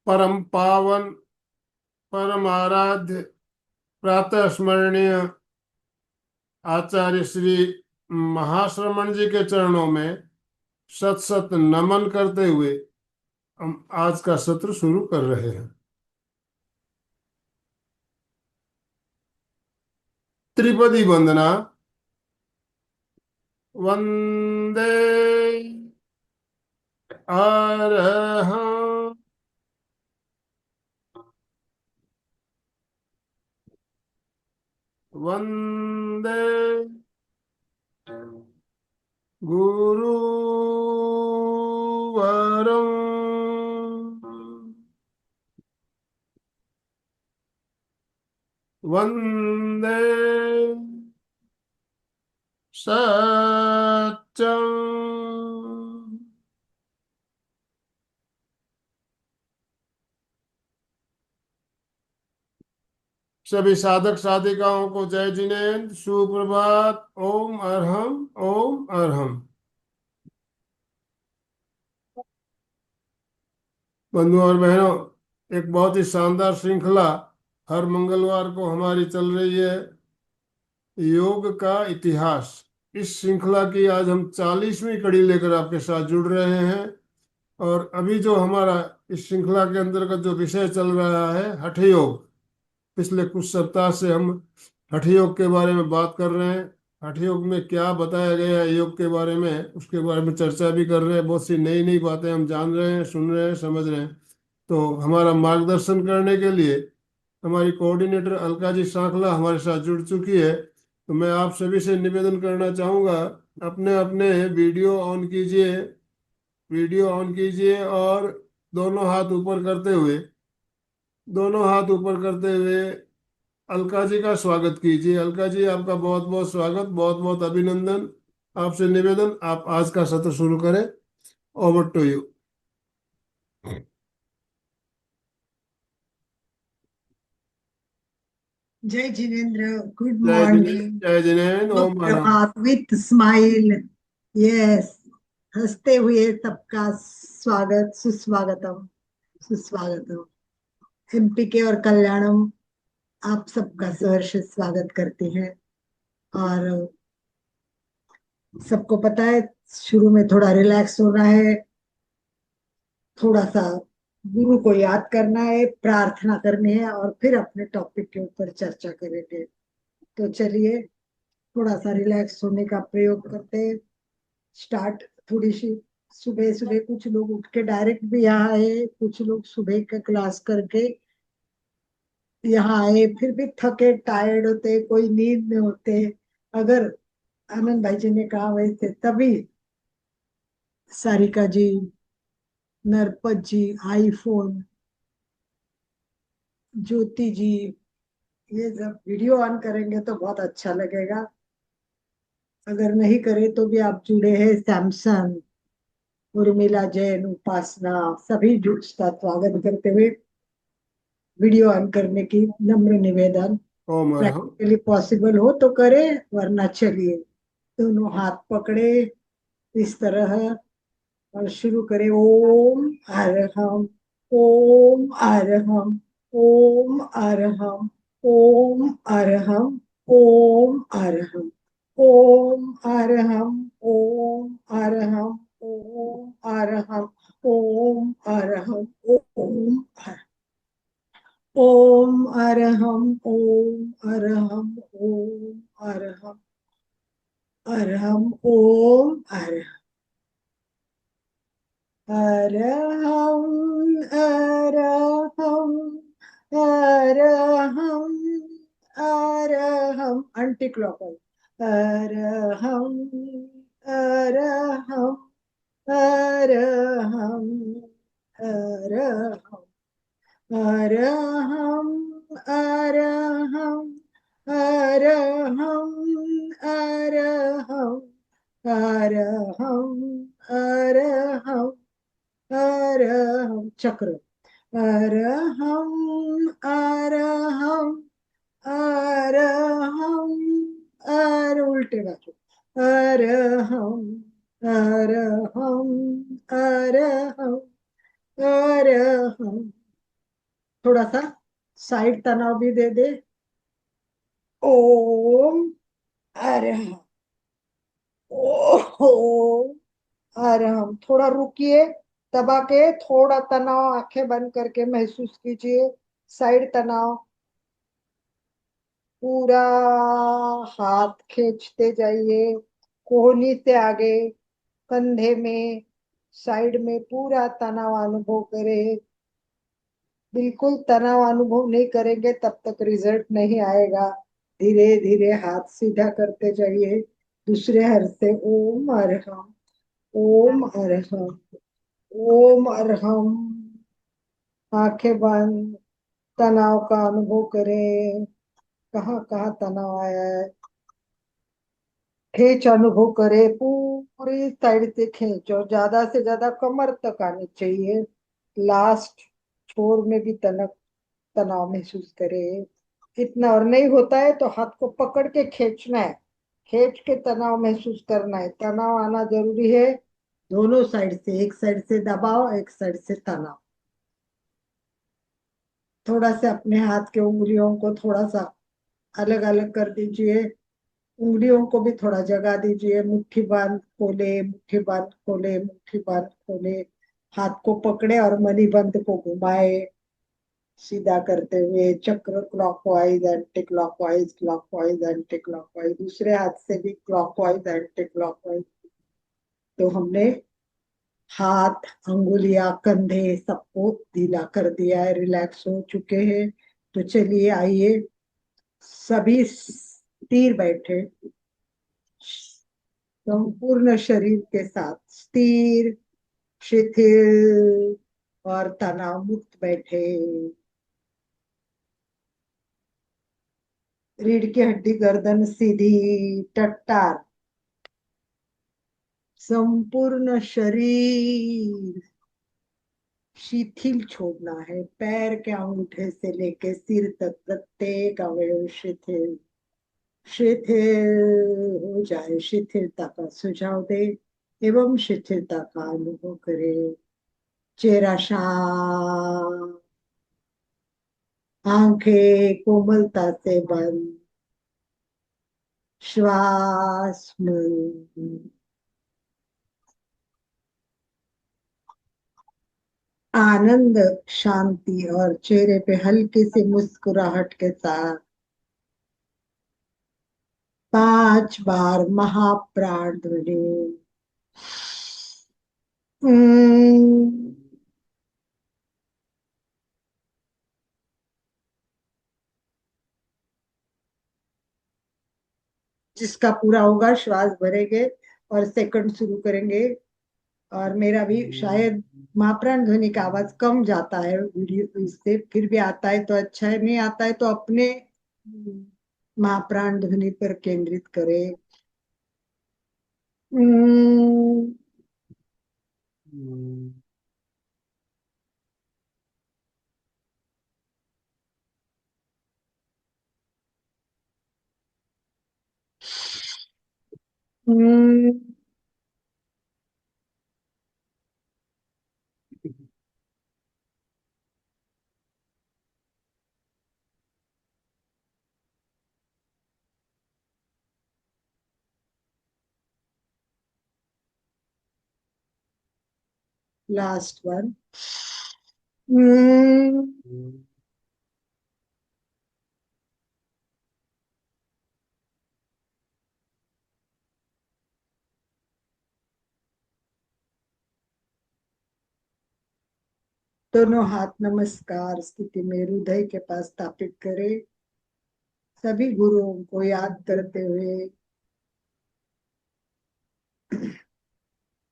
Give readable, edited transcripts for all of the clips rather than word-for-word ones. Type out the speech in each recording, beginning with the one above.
परम पावन, परम आराध्य, प्रातः स्मरणीय आचार्य श्री महाश्रमण जी के चरणों में शत शत नमन करते हुए हम आज का सत्र शुरू कर रहे हैं। त्रिपदी वंदना। वंदे अरहं वंदे गुरुवरं वंदे सत्यं। सभी साधक साधिकाओं को जय जिनेन्द्र, सुप्रभात। ओम अरहम, ओम अरहम। बंधुओं और बहनों, एक बहुत ही शानदार श्रृंखला हर मंगलवार को हमारी चल रही है, योग का इतिहास। इस श्रृंखला की आज हम 40वीं कड़ी लेकर आपके साथ जुड़ रहे हैं। और अभी जो हमारा इस श्रृंखला के अंतर्गत जो विषय चल रहा है, हठ योग। पिछले कुछ सप्ताह से हम हठ योग के बारे में बात कर रहे हैं। हठ योग में क्या बताया गया है योग के बारे में, उसके बारे में चर्चा भी कर रहे हैं। बहुत सी नई नई बातें हम जान रहे हैं, सुन रहे हैं, समझ रहे हैं। तो हमारा मार्गदर्शन करने के लिए हमारी कोऑर्डिनेटर अलका जी सांखला हमारे साथ जुड़ चुकी है। तो मैं आप सभी से निवेदन करना चाहूँगा, अपने अपने वीडियो ऑन कीजिए और दोनों हाथ ऊपर करते हुए अलका जी का स्वागत कीजिए। अलका जी, आपका बहुत बहुत स्वागत, बहुत बहुत अभिनंदन। आपसे निवेदन, आप आज का सत्र शुरू करें। Over to you. जय जिनेन्द्र, गुड जय जिनेन्द्र, मॉर्निंग। जय जिनेन्द्र, शुभ ओम हर हर। प्रभात विथ स्माइल। यस, हंसते हुए सबका स्वागत, सुस्वागतम, सुस्वागतम। एमपी के और कल्याणम आप सबका सहर्ष स्वागत करते हैं। और सबको पता है, शुरू में थोड़ा रिलैक्स होना है, थोड़ा सा गुरु को याद करना है, प्रार्थना करनी है, और फिर अपने टॉपिक के ऊपर चर्चा करेंगे। तो चलिए, थोड़ा सा रिलैक्स होने का प्रयोग करते हैं। स्टार्ट थोड़ी सी सुबह सुबह, कुछ लोग उठ के डायरेक्ट भी यहाँ आए, कुछ लोग सुबह का क्लास करके यहाँ आए, फिर भी थके टायर्ड होते, कोई नींद में होते। अगर आनंद भाई जी ने कहा वैसे, तभी सारिका जी, नरपत जी, आईफोन, ज्योति जी, ये जब वीडियो ऑन करेंगे तो बहुत अच्छा लगेगा। अगर नहीं करे तो भी आप जुड़े हैं, सैमसंग, उर्मिला, जैन, उपासना, सभी जुट का स्वागत करते हुए वीडियो ऑन करने की नम्र निवेदन। ओम हर हर। प्रैक्टिकली पॉसिबल हो तो करे, वरना चलिए दोनों हाथ पकड़े इस तरह और शुरू करें। ओम अरहम, ओम अरहम, ओम अरहम, ओम अरहम, ओम अरहम, ओम अरहम, ओम अरहम, ओम अरहम, ओम अरहम, ओम अरहम, ओम अरहम, ओम अरहम, ओम अरहम, अरहम, ओम अरहम, अरहम, अरहम, अरहम, अरहम, एंटी क्लॉकवाइज। अरहम, अरहम, अरहम, अरहम, अरहम, अरहम, अरहम, अरहम, अरहम, अरहम, अरहम, चक्र। अरहम, अरहम, अरहम, उल्टे बाजू। अरहम, अरहम, अरहम, अरहम, थोड़ा सा साइड तनाव भी दे दे। ओम। अरे ओहो। अरे हम थोड़ा रुकिए, दबा के थोड़ा तनाव, आंखें बंद करके महसूस कीजिए। साइड तनाव पूरा, हाथ खींचते जाइए कोहनी से आगे, कंधे में, साइड में पूरा तनाव अनुभव करें। बिल्कुल तनाव अनुभव नहीं करेंगे तब तक रिजल्ट नहीं आएगा। धीरे धीरे हाथ सीधा करते जाइए, दूसरे हाथ से ओम अरहम, ओम अरहम, ओम अरहम। आंखें बंद, तनाव का अनुभव करें। कहाँ कहाँ तनाव आया है, खींच अनुभव करे, पूरी साइड से खींच, और ज्यादा से ज्यादा कमर तक आनी चाहिए। लास्ट छोर में भी तनाव महसूस करे। इतना और नहीं होता है तो हाथ को पकड़ के खींचना है, खींच के तनाव महसूस करना है। तनाव आना जरूरी है दोनों साइड से, एक साइड से दबाव, एक साइड से तनाव। थोड़ा सा अपने हाथ के उंगलियों को थोड़ा सा अलग अलग कर दीजिए, उंगलियों को भी थोड़ा जगह दीजिए। मुट्ठी बांध खोले, मुट्ठी बांध खोले, मुट्ठी बांध खोले। हाथ को पकड़े और मणिबंध को घुमाए, सीधा करते हुए चक्र, clockwise anti clockwise, clockwise anti clockwise, दूसरे हाथ से भी क्लॉकवाइज एंटी क्लॉकवाइज। तो हमने हाथ, अंगुलियां, कंधे सबको ढीला कर दिया है, रिलैक्स हो चुके हैं। तो चलिए आइए, सभी स्थिर बैठे, संपूर्ण शरीर के साथ स्थिर, शिथिल और तनाव मुक्त बैठे। रीढ़ की हड्डी, गर्दन सीधी, टट्टार, संपूर्ण शरीर शिथिल छोड़ना है। पैर के अंगूठे से लेके सिर तक प्रत्येक अवयव शिथिल, शिथिल हो जाए। शिथिलता का सुझाव दे एवं शिथिलता का अनुभव करे। चेहरा शांत, आंखें कोमलता से बंद, श्वास मन, आनंद, शांति और चेहरे पे हल्की सी मुस्कुराहट के साथ 5 बार महाप्राण ध्वनि। जिसका पूरा होगा श्वास भरेंगे और सेकंड शुरू करेंगे। और मेरा भी शायद महाप्राण ध्वनि का आवाज कम जाता है वीडियो इससे, फिर भी आता है तो अच्छा है, नहीं आता है तो अपने महाप्राण ध्वनि पर केंद्रित करें। Last one. दोनों हाथ नमस्कार स्थिति में हृदय के पास स्थापित करें। सभी गुरुओं को याद करते हुए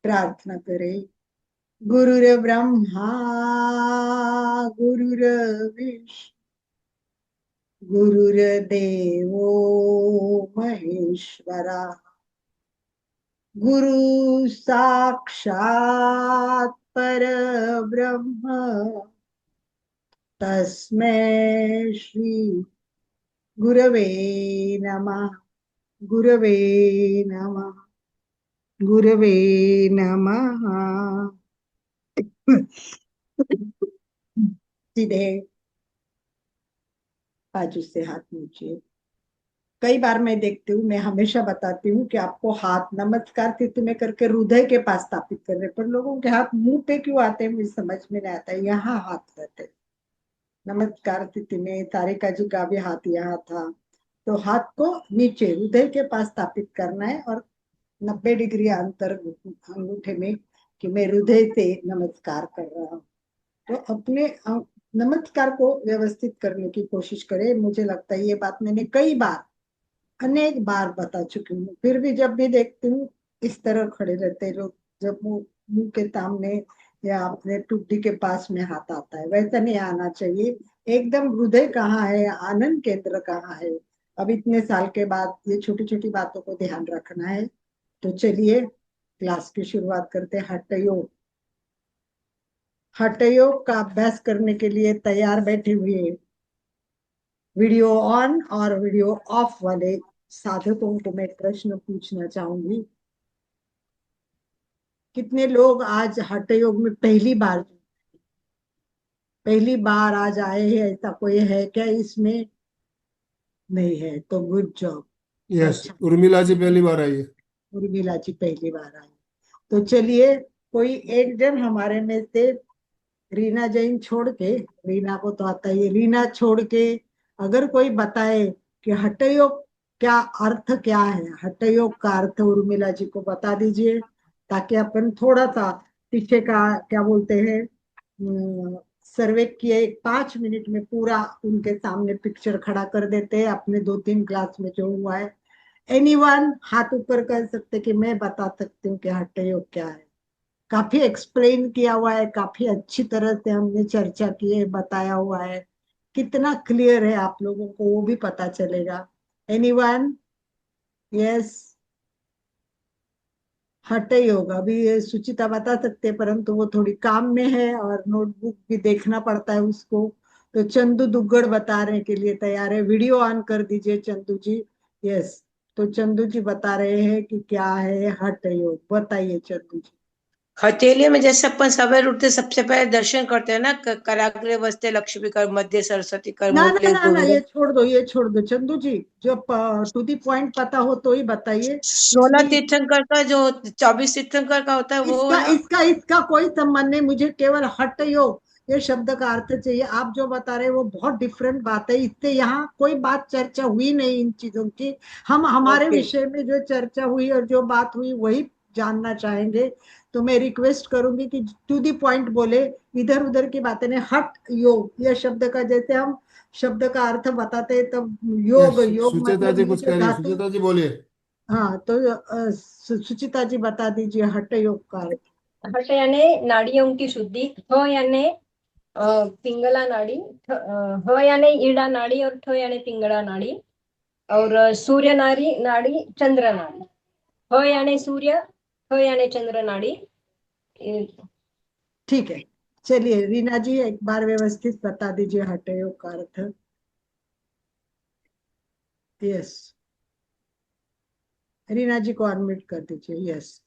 प्रार्थना करें। गुरुर ब्रह्मा, गुरुर विष्णु, गुरुर्देवो महेश्वरा, गुरु साक्षात पर ब्रह्म, तस्मै श्री गुरवे नमः, गुरवे नमः, गुरवे नमः। सीधे बाजू से हाथ नीचे। कई बार मैं देखती हूँ, मैं हमेशा बताती हूँ कि आपको हाथ नमस्कार स्थिति में करके हृदय के पास स्थापित करने, पर लोगों के हाथ मुंह पे क्यों आते हैं मुझे समझ में नहीं आता है। यहाँ हाथ रहते हैं नमस्कार स्थिति में। तारिका जी का भी हाथ यहाँ था। तो हाथ को नीचे हृदय के पास स्थापित करना है और 90 डिग्री अंतर अंगूठे में, कि मैं हृदय से नमस्कार कर रहा हूँ। तो अपने नमस्कार को व्यवस्थित करने की कोशिश करें। मुझे लगता है ये बात मैंने कई बार, अनेक बार बता चुकी हूँ, फिर भी जब भी देखती हूँ इस तरह खड़े रहते हैं लोग। जब मुंह मुंह के सामने या अपने टुड्डी के पास में हाथ आता है, वैसा नहीं आना चाहिए। एकदम हृदय कहाँ है, आनंद केंद्र कहाँ है। अब इतने साल के बाद ये छोटी छोटी बातों को ध्यान रखना है। तो चलिए क्लास की शुरुआत करते हैं। हठ योग। हठ योग का अभ्यास करने के लिए तैयार बैठे हुए वीडियो ऑन और वीडियो ऑफ वाले साधकों को मैं प्रश्न पूछना चाहूंगी। कितने लोग आज हठ योग में पहली बार आज आए हैं? ऐसा कोई है क्या इसमें? नहीं है तो गुड जॉब। यस, अच्छा, उर्मिला जी पहली बार आई है। उर्मिला जी पहली बार आए। तो चलिए, कोई एक जन हमारे में से, रीना जैन छोड़ के, रीना को तो आता ही है, रीना छोड़ के अगर कोई बताए कि हठ योग क्या अर्थ क्या है, हठ योग का अर्थ उर्मिला जी को बता दीजिए, ताकि अपन थोड़ा सा पीछे का क्या बोलते हैं सर्वे किए 5 मिनट में पूरा उनके सामने पिक्चर खड़ा कर देते हैं अपने 2-3 क्लास में जो हुआ है। एनीवन हाथ ऊपर कर सकते कि मैं बता सकती हूँ कि हठ योग क्या है। काफी एक्सप्लेन किया हुआ है, काफी अच्छी तरह से हमने चर्चा की है, बताया हुआ है। कितना क्लियर है आप लोगों को वो भी पता चलेगा। एनीवन? यस। हटे योग अभी ये सुचिता बता सकते हैं, परंतु वो थोड़ी काम में है और नोटबुक भी देखना पड़ता है उसको। तो चंदू दुग्गड़ बताने के लिए तैयार है। वीडियो ऑन कर दीजिए चंदू जी। यस। तो चंदू जी बता रहे हैं कि क्या है हठ योग। बताइए चंदू जी। हथेलियों में जैसे अपन सवेर उठते सबसे पहले दर्शन करते हैं ना, कराग्रे वस्ते लक्ष्मी कर, मध्य सरस्वती कर, ना ना मूले ना ना, गोविंद। ये छोड़ दो, ये छोड़ दो चंदू जी। जो टू दी पॉइंट पता हो तो ही बताइए। 16 तीर्थंकर का जो 24 तीर्थंकर का होता है वो इसका है ना। इसका इसका कोई संबंध नहीं, मुझे केवल हठ योग ये शब्द का अर्थ चाहिए। आप जो बता रहे हैं वो बहुत डिफरेंट बात है, इससे यहाँ कोई बात चर्चा हुई नहीं इन चीजों की। हम हमारे ओके। विषय में जो चर्चा हुई और जो बात हुई वही जानना चाहेंगे। तो मैं रिक्वेस्ट करूंगी कि टू दी पॉइंट बोले, इधर उधर की बातें नहीं। हठ योग ये शब्द का जैसे हम शब्द का अर्थ बताते हैं, तब योग, यस, योग सुचेता मतलब जी ये कुछ जो कह रही है, धातु। सुचेता जी बोलिए। हाँ तो सुचिता जी बता दीजिए हठ योग का अर्थ। हठ यानी नाड़ियों की शुद्धि, थ यानी पिंगला नाड़ी, ह यानी ईड़ा नाड़ी और ठ यानी पिंगला नाड़ी, और सूर्य नाड़ी नाड़ी चंद्र नाड़ी। ह यानी सूर्य, ठ यानी चंद्र नाड़ी। ठीक है, चलिए रीना जी एक बार व्यवस्थित बता दीजिए हठ योग का अर्थ। यस, रीना जी को अनम्यूट कर दीजिए। यस।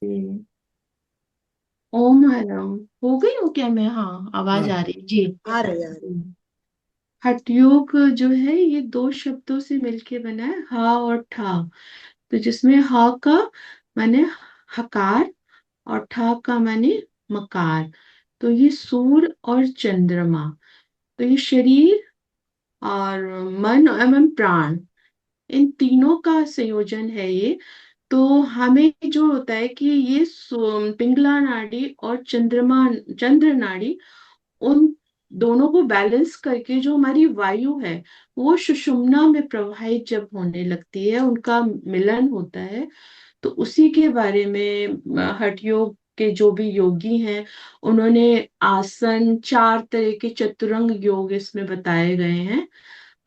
ओम हरम। हो गई हूँ क्या मैं? हाँ, आवाज हाँ, आ रही जी। आ रही आ रही। हठयोग जो है ये दो शब्दों से मिलके बना है, हा और ठा। तो जिसमें हा का माने हकार और ठा का माने मकार। तो ये सूर्य और चंद्रमा, तो ये शरीर और मन एवं प्राण, इन तीनों का संयोजन है ये। तो हमें जो होता है कि ये पिंगला नाड़ी और चंद्र नाड़ी, उन दोनों को बैलेंस करके जो हमारी वायु है वो सुषुम्ना में प्रवाहित जब होने लगती है, उनका मिलन होता है। तो उसी के बारे में हठ योग के जो भी योगी हैं उन्होंने आसन, 4 तरह के चतुरंग योग इसमें बताए गए हैं।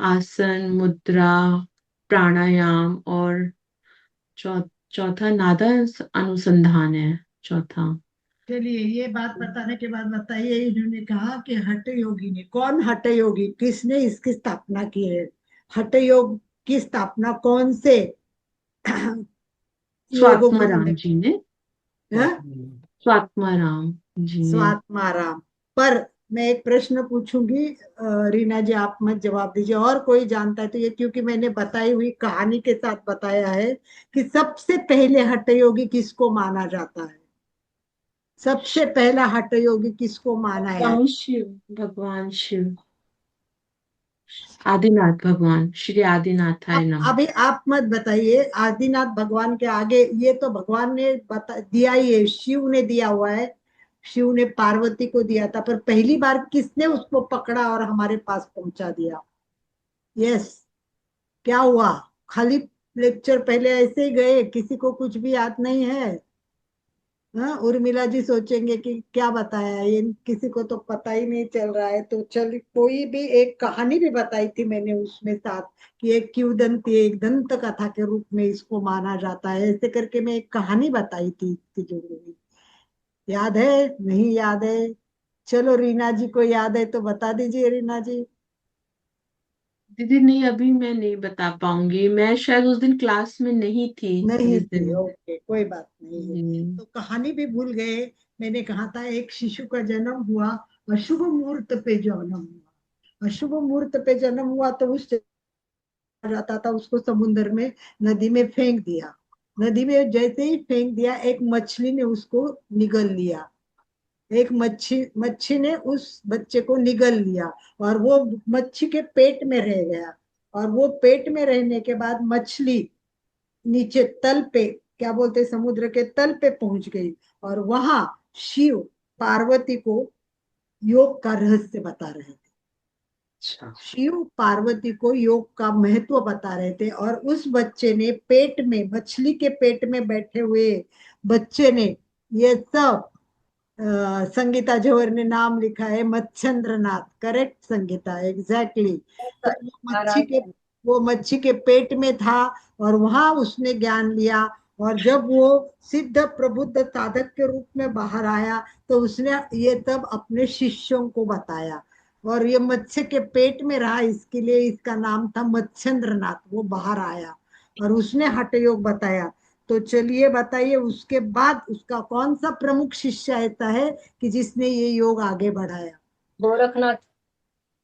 आसन, मुद्रा, प्राणायाम और चौथा नादा अनुसंधान है चौथा। चलिए ये बात बताने के बाद बताइए, इन्होंने कहा कि हठ योगी ने, कौन हठ योगी, किसने इसकी स्थापना की है? हठ योग की स्थापना कौन से योग स्वात्मा गुरु राम ने जी ने। की है? बात नहीं। स्वात्मा राम जी ने। स्वात्माराम। पर मैं एक प्रश्न पूछूंगी, रीना जी आप मत जवाब दीजिए, और कोई जानता है तो ये, क्योंकि मैंने बताई हुई कहानी के साथ बताया है कि सबसे पहले हठयोगी किसको माना जाता है, सबसे पहला हठयोगी किसको माना है? भगवान शिव, भगवान शिव, आदिनाथ भगवान, श्री आदिनाथाय नमः। अभी आप मत बताइए आदिनाथ भगवान के आगे, ये तो भगवान ने बता दिया ही है, शिव ने दिया हुआ है, शिव ने पार्वती को दिया था, पर पहली बार किसने उसको पकड़ा और हमारे पास पहुंचा दिया? यस, क्या हुआ? खाली लेक्चर पहले ऐसे ही गए, किसी को कुछ भी याद नहीं है? हाँ, उर्मिला जी सोचेंगे कि क्या बताया ये, किसी को तो पता ही नहीं चल रहा है। तो चल, कोई भी एक कहानी भी बताई थी मैंने उसमें साथ, कि एक किंवदंती, एक दंत कथा के रूप में इसको माना जाता है, ऐसे करके मैं एक कहानी बताई थी इसकी जरूरी। याद है? नहीं याद है? चलो रीना जी को याद है तो बता दीजिए, रीना जी। दीदी नहीं, अभी मैं नहीं बता पाऊंगी, मैं शायद उस दिन क्लास में नहीं थी नहीं जिस थी, दिन। ओके, कोई बात नहीं है। हम्म, तो कहानी भी भूल गए। मैंने कहा था एक शिशु का जन्म हुआ, अशुभ मुहूर्त पे जन्म हुआ, अशुभ मुहूर्त पे जन्म हुआ, तो उस जाता था उसको समुद्र में, नदी में फेंक दिया। नदी में जैसे ही फेंक दिया, एक मछली ने उसको निगल लिया, एक मच्छी मच्छी ने उस बच्चे को निगल लिया, और वो मच्छी के पेट में रह गया। और वो पेट में रहने के बाद मछली नीचे तल पे, क्या बोलते, समुद्र के तल पे पहुंच गई, और वहां शिव पार्वती को योग का रहस्य बता रहे थे। अच्छा। शिव पार्वती को योग का महत्व बता रहे थे, और उस बच्चे ने पेट में, मछली के पेट में बैठे हुए बच्चे ने ये सब, संगीता जौहर ने नाम लिखा है मच्छंद्र नाथ, करेक्ट संगीता, एग्जैक्टली। तो नारायण। वो मच्छी के पेट में था, और वहां उसने ज्ञान लिया, और जब वो सिद्ध प्रबुद्ध साधक के रूप में बाहर आया, तो उसने ये सब अपने शिष्यों को बताया, और ये मत्स्य के पेट में रहा, इसके लिए इसका नाम था मच्छंद्र नाथ। वो बाहर आया और उसने हठ योग बताया। तो चलिए बताइए, उसके बाद उसका कौन सा प्रमुख शिष्य ऐसा है कि जिसने ये योग आगे बढ़ाया? गोरखनाथ।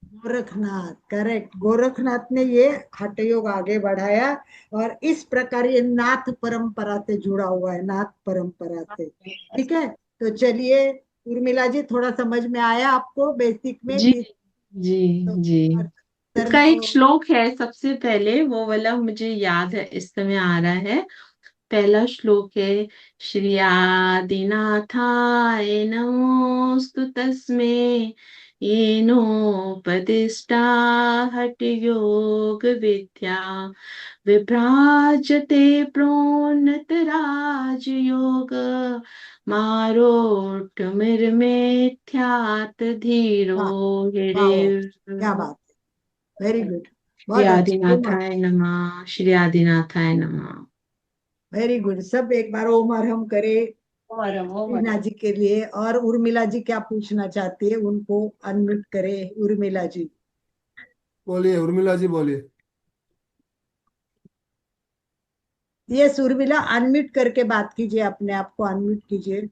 गोरखनाथ, करेक्ट, गोरखनाथ ने ये हठ योग आगे बढ़ाया, और इस प्रकार ये नाथ परंपरा से जुड़ा हुआ है, नाथ परंपरा से। ठीक है, तो चलिए उर्मिला जी, थोड़ा समझ में आया आपको बेसिक में जी कि? जी तो जी। सर इसका एक श्लोक है सबसे पहले, वो वाला मुझे याद है, इस समय आ रहा है। पहला श्लोक है, श्री आदिनाथाय नमोस्तु तस्मै येनोपदिष्टा हठ योग विद्या विभ्राजते प्रोन्नत राजयोग मारोट्टमिर्मेध्यात् धीरो वाह, वाह, वाह, क्या हृदय। बात है, वेरी गुड, श्री बहुत अच्छा, ओम, आदिनाथाय नमः, श्री आदिनाथाय नमः। Very good. सब एक बार ओम और हम करे रीना जी के लिए। और उर्मिला जी क्या पूछना चाहती है, उनको अनम्यूट करे, उर्मिला जी। बोलिए उर्मिला जी, बोलिए। ये उर्मिला, अनम्यूट करके बात कीजिए, अपने आप को अनम्यूट कीजिए।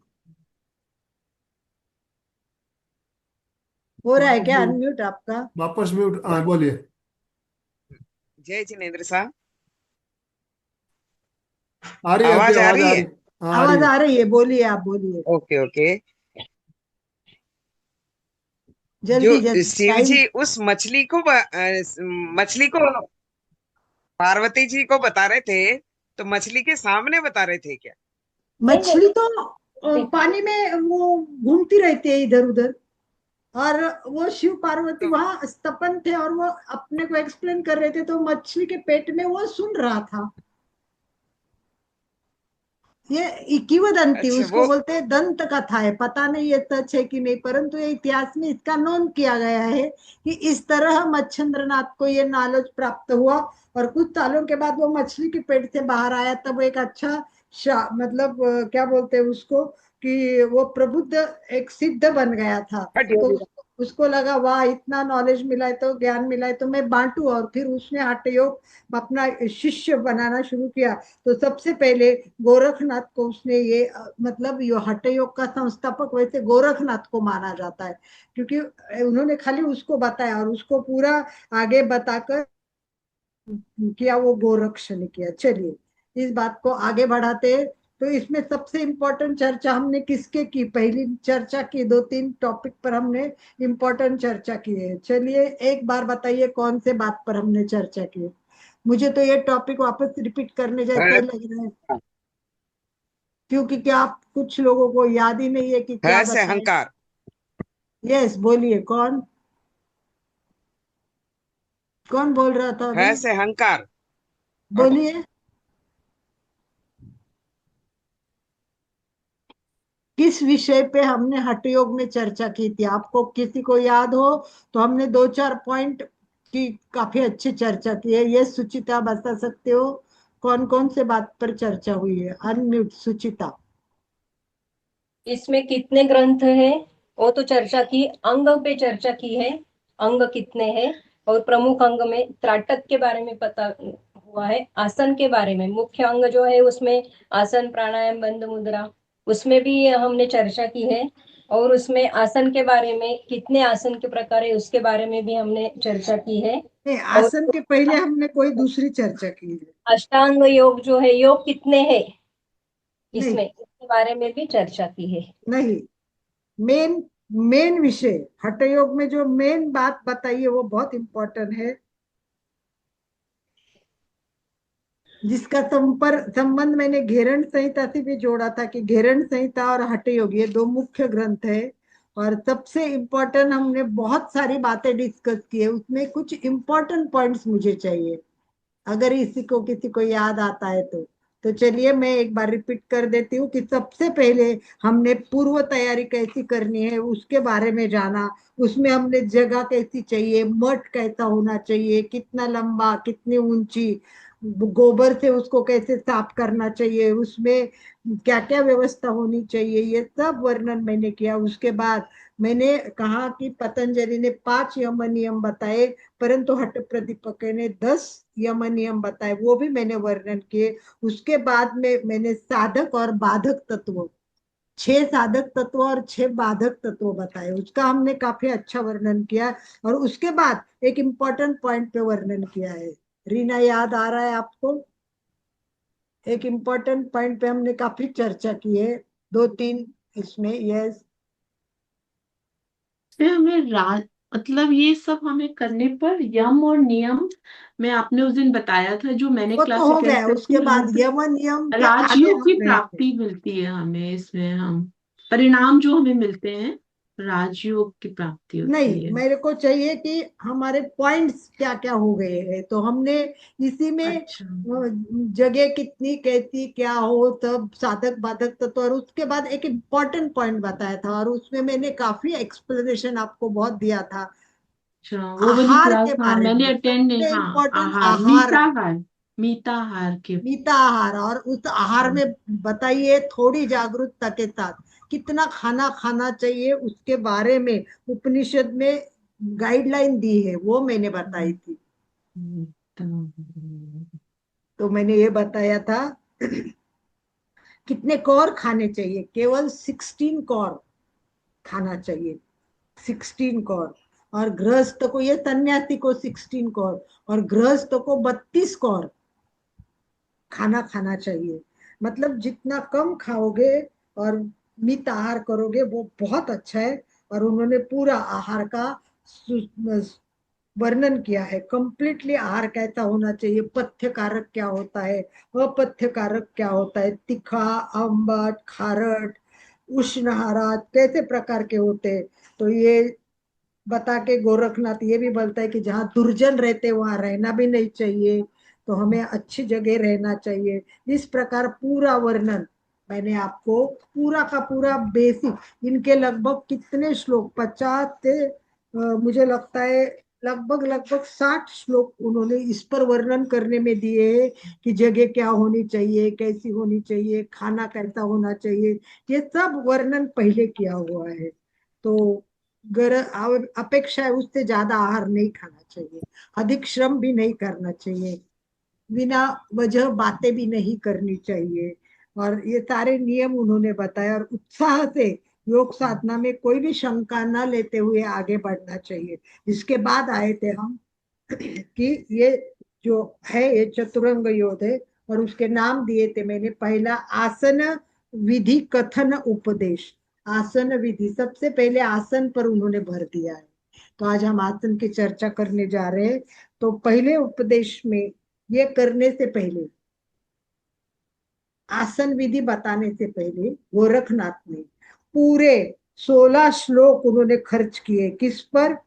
हो रहा है वापस क्या म्यूट, अनम्यूट आपका? वापस म्यूट, हाँ बोलिए। जय जिनेन्द्र साहब। आ रही है, आपकी आवाज आ आवाज रही आ है? रही। हाँ आ रही आवाज है। आ रही है, बोलिए, आप बोलिए, ओके ओके। जो जल्दी जल्दी, शिव टाइम। जी उस मछली को पार्वती जी को बता रहे थे, तो मछली के सामने बता रहे थे क्या? नहीं नहीं मछली तो नहीं। पानी में वो घूमती रहती है इधर उधर, और वो शिव पार्वती तो वहां स्तपन थे, और वो अपने को एक्सप्लेन कर रहे थे, तो मछली के पेट में वो सुन रहा था। ये किंवदंती, अच्छा उसको वो, बोलते हैं दंत कथा है, पता नहीं ये सच है कि नहीं, परंतु ये इतिहास में इसका नोन किया गया है कि इस तरह मच्छंद्रनाथ को ये नॉलेज प्राप्त हुआ, और कुछ सालों के बाद वो मछली के पेट से बाहर आया, तब एक अच्छा मतलब क्या बोलते हैं उसको, कि वो प्रबुद्ध एक सिद्ध बन गया था। हट तो योगी। उसको लगा वाह इतना नॉलेज मिला है तो ज्ञान मिला है तो मैं बांटू, और फिर उसने हठ योग अपना शिष्य बनाना शुरू किया। तो सबसे पहले गोरखनाथ को उसने ये मतलब ये हठ योग का संस्थापक वैसे गोरखनाथ को माना जाता है, क्योंकि उन्होंने खाली उसको बताया और उसको पूरा आगे बताकर किया वो गोरक्ष ने किया। चलिए इस बात को आगे बढ़ाते हैं। तो इसमें सबसे इम्पोर्टेंट चर्चा हमने किसके की, पहली चर्चा की, दो तीन टॉपिक पर हमने इम्पोर्टेंट चर्चा की है। चलिए एक बार बताइए कौन से बात पर हमने चर्चा की है। मुझे तो ये टॉपिक वापस रिपीट करने जैसा है, ही लग रहा है, क्योंकि क्या आप कुछ लोगों को याद ही नहीं है कि क्या है से बताए। अहंकार। यस बोलिए, कौन कौन बोल रहा था अभी, है से अहंकार। बोलिए। किस विषय पे हमने हठ योग में चर्चा की थी, आपको किसी को याद हो तो हमने दो चार पॉइंट की काफी अच्छी चर्चा की है। ये सुचिता बता सकते हो कौन कौन से बात पर चर्चा हुई है? अनम्यूट सुचिता। इसमें कितने ग्रंथ है वो तो चर्चा की, अंग पे चर्चा की है, अंग कितने हैं, और प्रमुख अंग में त्राटक के बारे में पता हुआ है, आसन के बारे में मुख्य अंग जो है उसमें आसन प्राणायाम बंद मुद्रा, उसमें भी हमने चर्चा की है। और उसमें आसन के बारे में कितने आसन के प्रकार है उसके बारे में भी हमने चर्चा की है। नहीं, और आसन के पहले हमने कोई दूसरी चर्चा की है। अष्टांग योग जो है, योग कितने हैं नहीं इसमें, इसके बारे में भी चर्चा की है। नहीं, मेन मेन विषय हठ योग में जो मेन बात बताइए वो बहुत इंपॉर्टेंट है, जिसका संबंध मैंने घेरण संहिता से भी जोड़ा था कि घेरण संहिता और हठ योग ये दो मुख्य ग्रंथ है। और सबसे इम्पोर्टेंट हमने बहुत सारी बातें डिस्कस की है, उसमें कुछ इम्पोर्टेंट पॉइंट्स मुझे चाहिए, अगर इसी को किसी को याद आता है तो चलिए मैं एक बार रिपीट कर देती हूँ कि सबसे पहले हमने पूर्व तैयारी कैसी करनी है उसके बारे में जाना। उसमें हमने जगह कैसी चाहिए, मठ कैसा होना चाहिए, कितना लंबा कितनी ऊंची, गोबर से उसको कैसे साफ करना चाहिए, उसमें क्या क्या व्यवस्था होनी चाहिए, ये सब वर्णन मैंने किया। उसके बाद मैंने कहा कि पतंजलि ने 5 यम नियम बताए, परंतु हठ प्रतिपक ने 10 यम नियम बताए, वो भी मैंने वर्णन किए। उसके बाद में मैंने साधक और बाधक तत्व, 6 साधक तत्व और 6 बाधक तत्व बताए, उसका हमने काफी अच्छा वर्णन किया। और उसके बाद एक इम्पोर्टेंट पॉइंट पे वर्णन किया है। रीना याद आ रहा है आपको? एक इम्पोर्टेंट पॉइंट पे हमने काफी चर्चा की है, दो तीन इसमें। यस, फिर हमें मतलब ये सब हमें करने पर यम और नियम में आपने उस दिन बताया था, जो मैंने वो तो क्लास हो अटेंड गया। करी उसके थी, वहां बाद पे यम नियम के आगे राजयोग हम की गए थे। प्राप्ति मिलती है हमें, इसमें हम परिणाम जो हमें मिलते हैं, राजयोग की प्राप्ति नहीं, होती है। मेरे को चाहिए कि हमारे पॉइंट्स क्या क्या हो गए हैं, तो हमने इसी में अच्छा। जगह कितनी कैसी क्या हो, तब साधक बाधक तत्व, और उसके बाद एक इम्पोर्टेंट पॉइंट बताया था और उसमें मैंने काफी एक्सप्लेनेशन आपको बहुत दिया था, अच्छा, वो वाली आहार क्लास, के हाँ बारे मैंने में। अटेंड नहीं, सबसे हाँ इम्पोर्टेंट आहार, आहार, मीताहार, मीताहार के। मिताहार, और उस आहार हाँ, में बताइए थोड़ी जागरूकता के साथ कितना खाना खाना चाहिए उसके बारे में उपनिषद में गाइडलाइन दी है, वो मैंने बताई थी। तो मैंने ये बताया था कितने कौर खाने चाहिए, केवल 16 कौर खाना चाहिए, 16 कौर। और गृहस्थ को, ये सन्यासी को 16 कौर, और गृहस्थ को 32 कौर खाना खाना चाहिए। मतलब जितना कम खाओगे और मित आहार करोगे वो बहुत अच्छा है। और उन्होंने पूरा आहार का वर्णन किया है, कंप्लीटली आहार कैसा होना चाहिए, पथ्य कारक क्या होता है, अपथ्य कारक क्या होता है, तीखा, अम्बट, खारट, उष्ण आहार कैसे प्रकार के होते हैं। तो ये बता के गोरखनाथ ये भी बोलता है कि जहाँ दुर्जन रहते वहां रहना भी नहीं चाहिए, तो हमें अच्छी जगह रहना चाहिए। इस प्रकार पूरा वर्णन मैंने आपको पूरा का पूरा बेसिक, इनके लगभग कितने श्लोक, 50 से मुझे लगता है लगभग लगभग 60 श्लोक उन्होंने इस पर वर्णन करने में दिए हैं कि जगह क्या होनी चाहिए, कैसी होनी चाहिए, खाना कैसा होना चाहिए, ये सब वर्णन पहले किया हुआ है। तो अपेक्षा है उससे ज्यादा आहार नहीं खाना चाहिए, अधिक श्रम भी नहीं करना चाहिए, बिना वजह बातें भी नहीं करनी चाहिए। और ये सारे नियम उन्होंने बताए, और उत्साह से योग साधना में कोई भी शंका न लेते हुए आगे बढ़ना चाहिए। इसके बाद आए थे हम कि ये जो है ये चतुरंग योग है, और उसके नाम दिए थे मैंने। पहला आसन विधि कथन उपदेश। आसन विधि, सबसे पहले आसन पर उन्होंने भर दिया है। तो आज हम आसन की चर्चा करने जा रहे हैं। तो पहले उपदेश में ये करने से पहले, आसन विधि बताने से पहले गोरखनाथ ने पूरे 16 श्लोक उन्होंने खर्च किए। किस पर?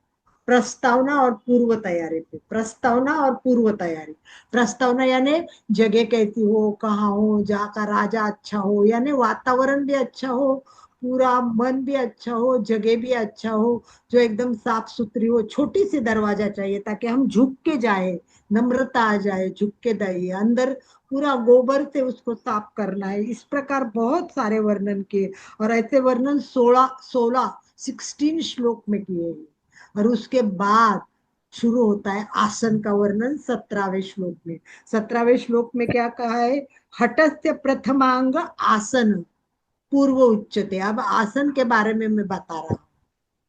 प्रस्तावना और पूर्व तैयारी पे। प्रस्तावना और पूर्व तैयारी। प्रस्तावना यानी जगह कैसी हो, कहाँ हो, जहाँ का राजा अच्छा हो, यानी वातावरण भी अच्छा हो, पूरा मन भी अच्छा हो, जगह भी अच्छा हो, जो एकदम साफ सुथरी हो। छोटी सी दरवाजा चाहिए ताकि हम झुक के जाए, नम्रता आ जाए, झुक के जाइए। अंदर पूरा गोबर से उसको साफ करना है। इस प्रकार बहुत सारे वर्णन किए, और ऐसे वर्णन 16 श्लोक में किए हैं। और उसके बाद शुरू होता है आसन का वर्णन 17वें श्लोक में। 17वें श्लोक में क्या कहा है? हठस्य प्रथमांग आसन पूर्व उच्चते। अब आसन के बारे में मैं बता रहा हूँ,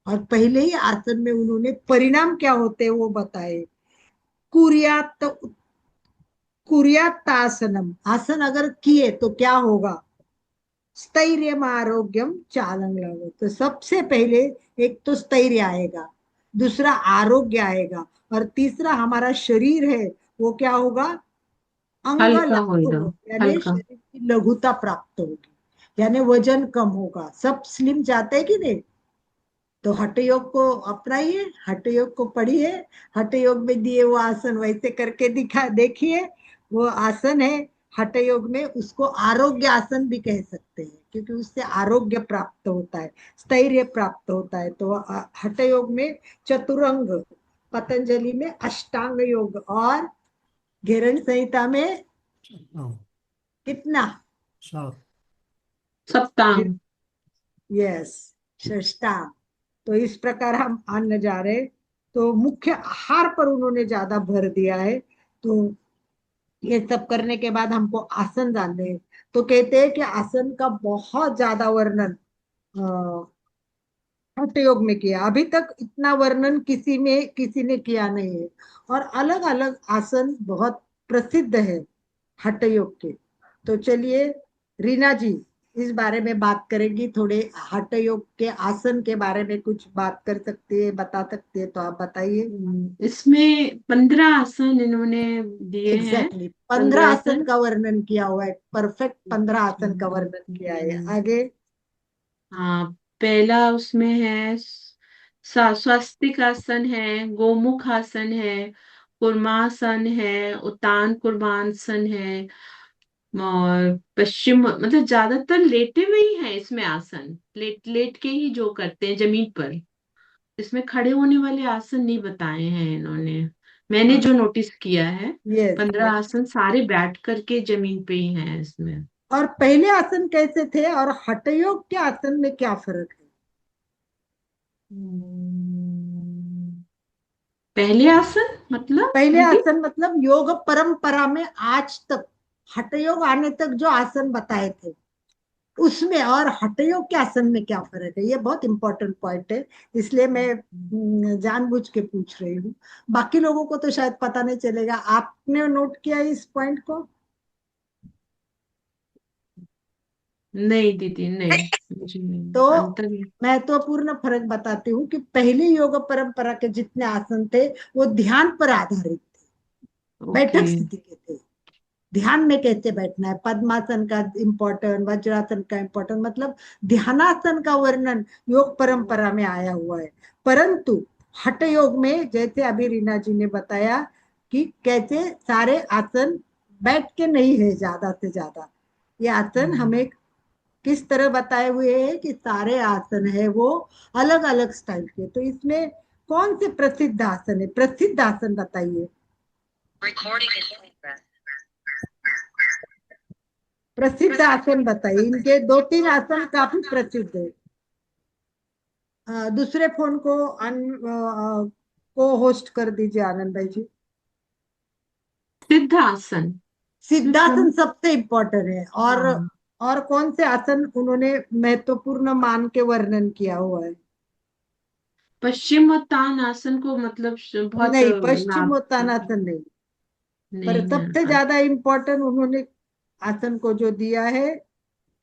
और पहले ही आसन में उन्होंने परिणाम क्या होते हैं वो बताए। कुर्यात कुर्यातासनम, आसन अगर किए तो क्या होगा? स्थैर्य आरोग्यम चालं लव। तो सबसे पहले एक तो स्थैर्य आएगा, दूसरा आरोग्य आएगा, और तीसरा हमारा शरीर है वो क्या होगा? अंग हल्का लाघव होएगा। हो, यानी हल्का। शरीर की लघुता प्राप्त होगी, यानी वजन कम होगा। सब स्लिम चाहते हैं कि नहीं? तो हठ योग को अपनाइए, हठ योग को पढ़िए। हठ योग में दिए वो आसन वैसे करके दिखा देखिए। वो आसन है हठ योग में, उसको आरोग्य आसन भी कह सकते हैं, क्योंकि उससे आरोग्य प्राप्त होता है, स्थैर्य प्राप्त होता है। तो हठ योग में चतुरंग, पतंजलि में अष्टांग योग, और घेरण संहिता में कितना? सात। सप्तांग। यस, षष्टांग। तो इस प्रकार हम आने जा रहे। तो मुख्य आहार पर उन्होंने ज्यादा भर दिया है। तो ये सब करने के बाद हमको आसन जानने हैं। तो कहते हैं कि आसन का बहुत ज्यादा वर्णन हठ योग में किया। अभी तक इतना वर्णन किसी ने किया नहीं है। और अलग अलग आसन बहुत प्रसिद्ध है हठ योग के। तो चलिए, रीना जी इस बारे में बात करेंगी। थोड़े हठ योग के आसन के बारे में कुछ बात कर सकती है, बता सकती है, तो आप बताइए। इसमें 15 आसन इन्होंने दिए हैं। एग्जैक्टली 15 15 आसन आसन। का वर्णन किया हुआ है। परफेक्ट 15 आसन का वर्णन किया है। आगे। हाँ, पहला उसमें है स्वस्तिक आसन है, गोमुख आसन है, कुर्मासन है, उत्तान कुर्मासन है, और पश्चिम, मतलब ज्यादातर लेटे हुए ही है इसमें आसन। लेट लेट के ही जो करते हैं जमीन पर। इसमें खड़े होने वाले आसन नहीं बताए हैं इन्होंने, मैंने हाँ, जो नोटिस किया है। यस। 15 आसन सारे बैठ करके जमीन पे ही हैं इसमें। और पहले आसन कैसे थे, और हठ योग के आसन में क्या फर्क है? हम्म, पहले आसन मतलब पहले आंटी? आसन मतलब योग परंपरा में आज तक, हठ योग आने तक जो आसन बताए थे उसमें और हठ योग के आसन में क्या फर्क है? ये बहुत इंपॉर्टेंट पॉइंट है, इसलिए मैं जानबूझ के पूछ रही हूँ। बाकी लोगों को तो शायद पता नहीं चलेगा। आपने नोट किया इस पॉइंट को? नहीं दीदी, नहीं। मुझे नहीं तो अंतर नहीं। महत्वपूर्ण फर्क बताती हूँ कि पहले योग परंपरा के जितने आसन थे वो ध्यान पर आधारित थे, ओके। बैठक स्थिति के थे। ध्यान में कैसे बैठना है, पद्मासन का इम्पोर्टेंट, वज्रासन का इम्पोर्टेंट, मतलब ध्यानासन का वर्णन योग परंपरा में आया हुआ है। परंतु हठ योग में जैसे अभी रीना जी ने बताया कि कैसे सारे आसन बैठ के नहीं है, ज्यादा से ज्यादा ये आसन हमें किस तरह बताए हुए हैं कि सारे आसन है वो अलग अलग स्टाइल के। तो इसमें कौन से प्रसिद्ध आसन है? प्रसिद्ध आसन बताइए। प्रसिद्ध आसन बताइए, इनके दो तीन आसन काफी प्रसिद्ध है। दूसरे फोन को को होस्ट कर दीजिए आनंद भाई जी। सिद्धासन। इसमें सिद्धासन प्रमुख। सबसे इम्पोर्टेंट है। हाँ, और कौन से आसन उन्होंने महत्वपूर्ण मान के वर्णन किया हुआ है? पश्चिमोत्तानासन को मतलब बहुत नहीं, लाभ। पश्चिमोत्तानासन नहीं। पर नहीं सबसे ना। ज्यादा इम्पोर्टेंट उन्होंने आसन को जो दिया है,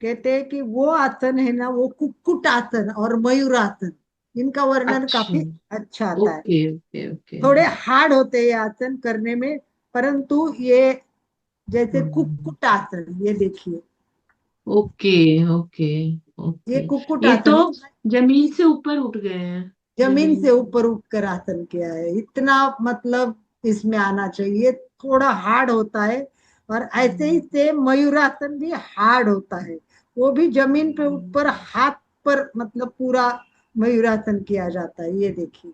कहते हैं कि वो आसन है ना, वो कुक्कुट आसन और मयूरासन, इनका वर्णन अच्छा। काफी अच्छा आता है। Okay okay okay. थोड़े हार्ड होते हैं ये आसन करने में, परंतु ये जैसे हम्म, कुक्कुट आसन, ये देखिए, ओके ओके ये ओके। कुक्कुट ये तो आसन जमीन से ऊपर उठ गए हैं। जमीन जमीन से से। ऊपर उठकर आसन किया है, इतना मतलब इसमें आना चाहिए। थोड़ा हार्ड होता है। और ऐसे ही हम्म, सेम मयूरासन भी हार्ड होता है, वो भी जमीन पे हम्म, ऊपर हाथ पर मतलब पूरा मयूरासन किया जाता है। ये देखिए,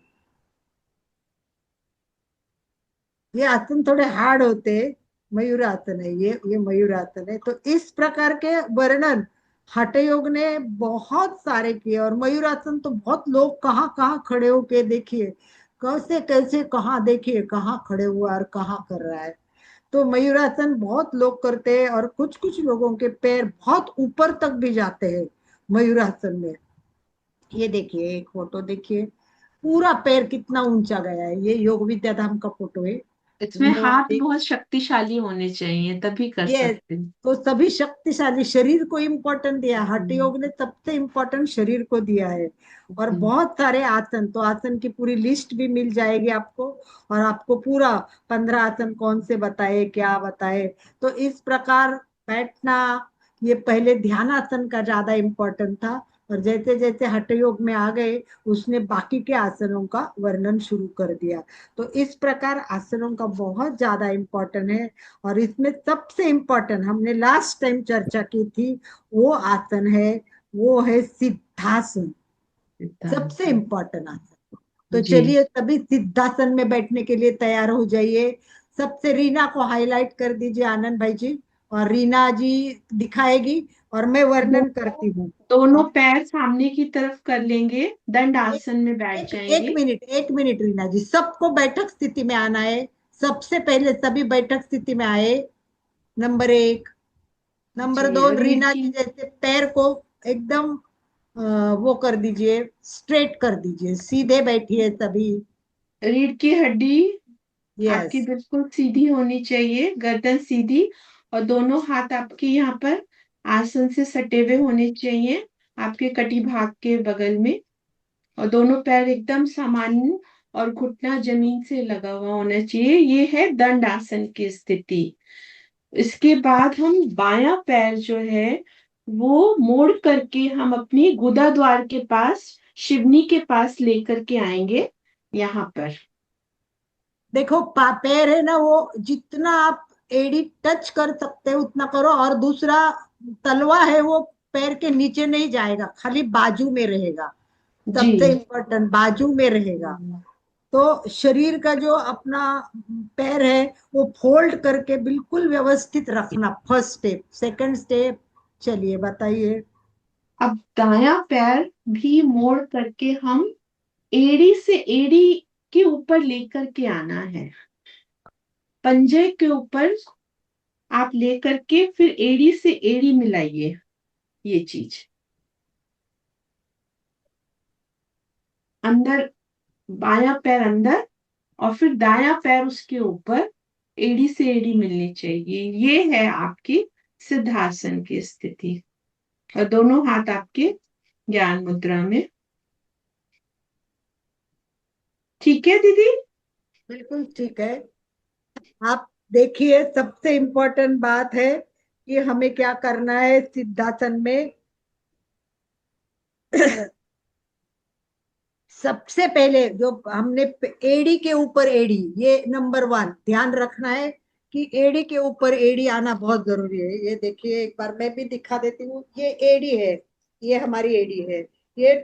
ये आसन थोड़े हार्ड होते हैं। मयूरासन है ये मयूरासन है। तो इस प्रकार के वर्णन हठ योग ने बहुत सारे किए। और मयूरासन तो बहुत लोग कहाँ कहाँ खड़े होके देखिए, कैसे कैसे कहाँ, देखिए कहाँ खड़े हुआ और कहाँ कर रहा है। तो मयूरासन बहुत लोग करते हैं, और कुछ कुछ लोगों के पैर बहुत ऊपर तक भी जाते हैं मयूरासन में। ये देखिए, एक फोटो देखिए, पूरा पैर कितना ऊंचा गया है। ये योग विद्या धाम का फोटो है। इसमें मैं हाथ बहुत शक्तिशाली होने चाहिए तभी कर ये सकते हैं। तो सभी शक्तिशाली शरीर को इम्पोर्टेंट दिया, हठ हम्म, योग ने सबसे इम्पोर्टेंट शरीर को दिया है। और हम्म, बहुत सारे आसन, तो आसन की पूरी लिस्ट भी मिल जाएगी आपको। और आपको पूरा 15 आसन कौन से बताए, क्या बताए। तो इस प्रकार बैठना, ये पहले ध्यान आसन का ज्यादा इम्पोर्टेंट था। और जैसे जैसे हठ योग में आ गए, उसने बाकी के आसनों का वर्णन शुरू कर दिया। तो इस प्रकार आसनों का बहुत ज्यादा इम्पोर्टेंट है। और इसमें सबसे इम्पोर्टेंट हमने लास्ट टाइम चर्चा की थी, वो आसन है, वो है सिद्धासन। सबसे सिद्धांत। इम्पोर्टेंट आसन। तो जी। चलिए सभी सिद्धासन में बैठने के लिए तैयार हो जाइए। सबसे रीना को हाईलाइट कर दीजिए आनंद भाई जी, और रीना जी दिखाएगी, और मैं दो, वर्णन करती हूँ। दोनों और पैर सामने की तरफ कर लेंगे, दंड एक आसन में बैठ एक जाएंगे। मिनट, एक मिनट रीना जी, सबको बैठक स्थिति में आना है। सबसे पहले सभी बैठक स्थिति में आए, नंबर एक। नंबर जी। दो, रीढ़ रीना की जी जैसे पैर को एकदम वो कर दीजिए, स्ट्रेट कर दीजिए, सीधे बैठिए सभी। रीढ़ की हड्डी यस। आपकी बिल्कुल सीधी होनी चाहिए, गर्दन सीधी। और दोनों हाथ आपके यहाँ पर आसन से सटे हुए होने चाहिए, आपके कटी भाग के बगल में। और दोनों पैर एकदम सामान्य और घुटना जमीन से लगा हुआ होना चाहिए। ये है दंड आसन की स्थिति। इसके बाद हम बायां पैर जो है वो मोड़ करके हम अपनी गुदा द्वार के पास, शिवनी के पास लेकर के आएंगे यहाँ पर। देखो पैर है ना, वो जितना आप एड़ी टच कर सकते हो उतना करो। और दूसरा तलवा है, वो पैर के नीचे नहीं जाएगा, खाली बाजू में रहेगा। जी। सबसे इम्पोर्टेंट बाजू में रहेगा। हम्म, तो शरीर का जो अपना पैर है, वो फोल्ड करके बिल्कुल व्यवस्थित रखना। फर्स्ट स्टेप, सेकंड स्टेप, चलिए बताइए। अब दायां पैर भी मोड़ करके हम एड़ी से एड़ी के ऊपर लेकर के आना है। पंजे के ऊपर आप लेकर के फिर एड़ी से एड़ी मिलाइए, ये चीज अंदर, बायां पैर अंदर और फिर दायां पैर उसके ऊपर, एड़ी से एड़ी मिलनी चाहिए। ये है आपकी सिद्धासन की स्थिति। और दोनों हाथ आपके ज्ञान मुद्रा में। ठीक है दीदी। बिल्कुल ठीक है। आप देखिए, सबसे इम्पोर्टेंट बात है कि हमें क्या करना है सिद्धासन में। सबसे पहले जो हमने एड़ी के ऊपर एड़ी, ये नंबर वन ध्यान रखना है कि एड़ी के ऊपर एड़ी आना बहुत जरूरी है। ये देखिए, एक बार मैं भी दिखा देती हूँ। ये एड़ी है, ये हमारी एड़ी है, ये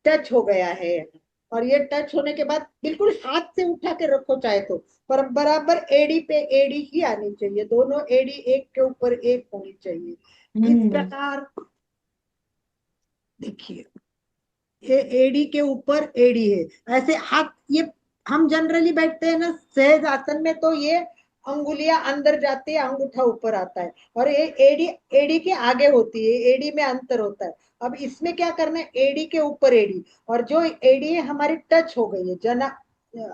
टच हो गया है। और ये टच होने के बाद बिल्कुल हाथ से उठा के रखो चाहे तो, पर बराबर एड़ी पे एड़ी ही आनी चाहिए। दोनों एड़ी एक के ऊपर एक होनी चाहिए। इस हम्म। प्रकार देखिए, ये एडी के ऊपर एडी है, ऐसे हाथ, ये हम जनरली बैठते हैं ना सहज आसन में, तो ये अंगुलियां अंदर जाती है, अंगूठा ऊपर आता है, और ये एडी एडी के आगे होती है, एडी में अंतर होता है। अब इसमें क्या करना है, एडी के ऊपर एडी, और जो एडी है हमारी टच हो गई है जना,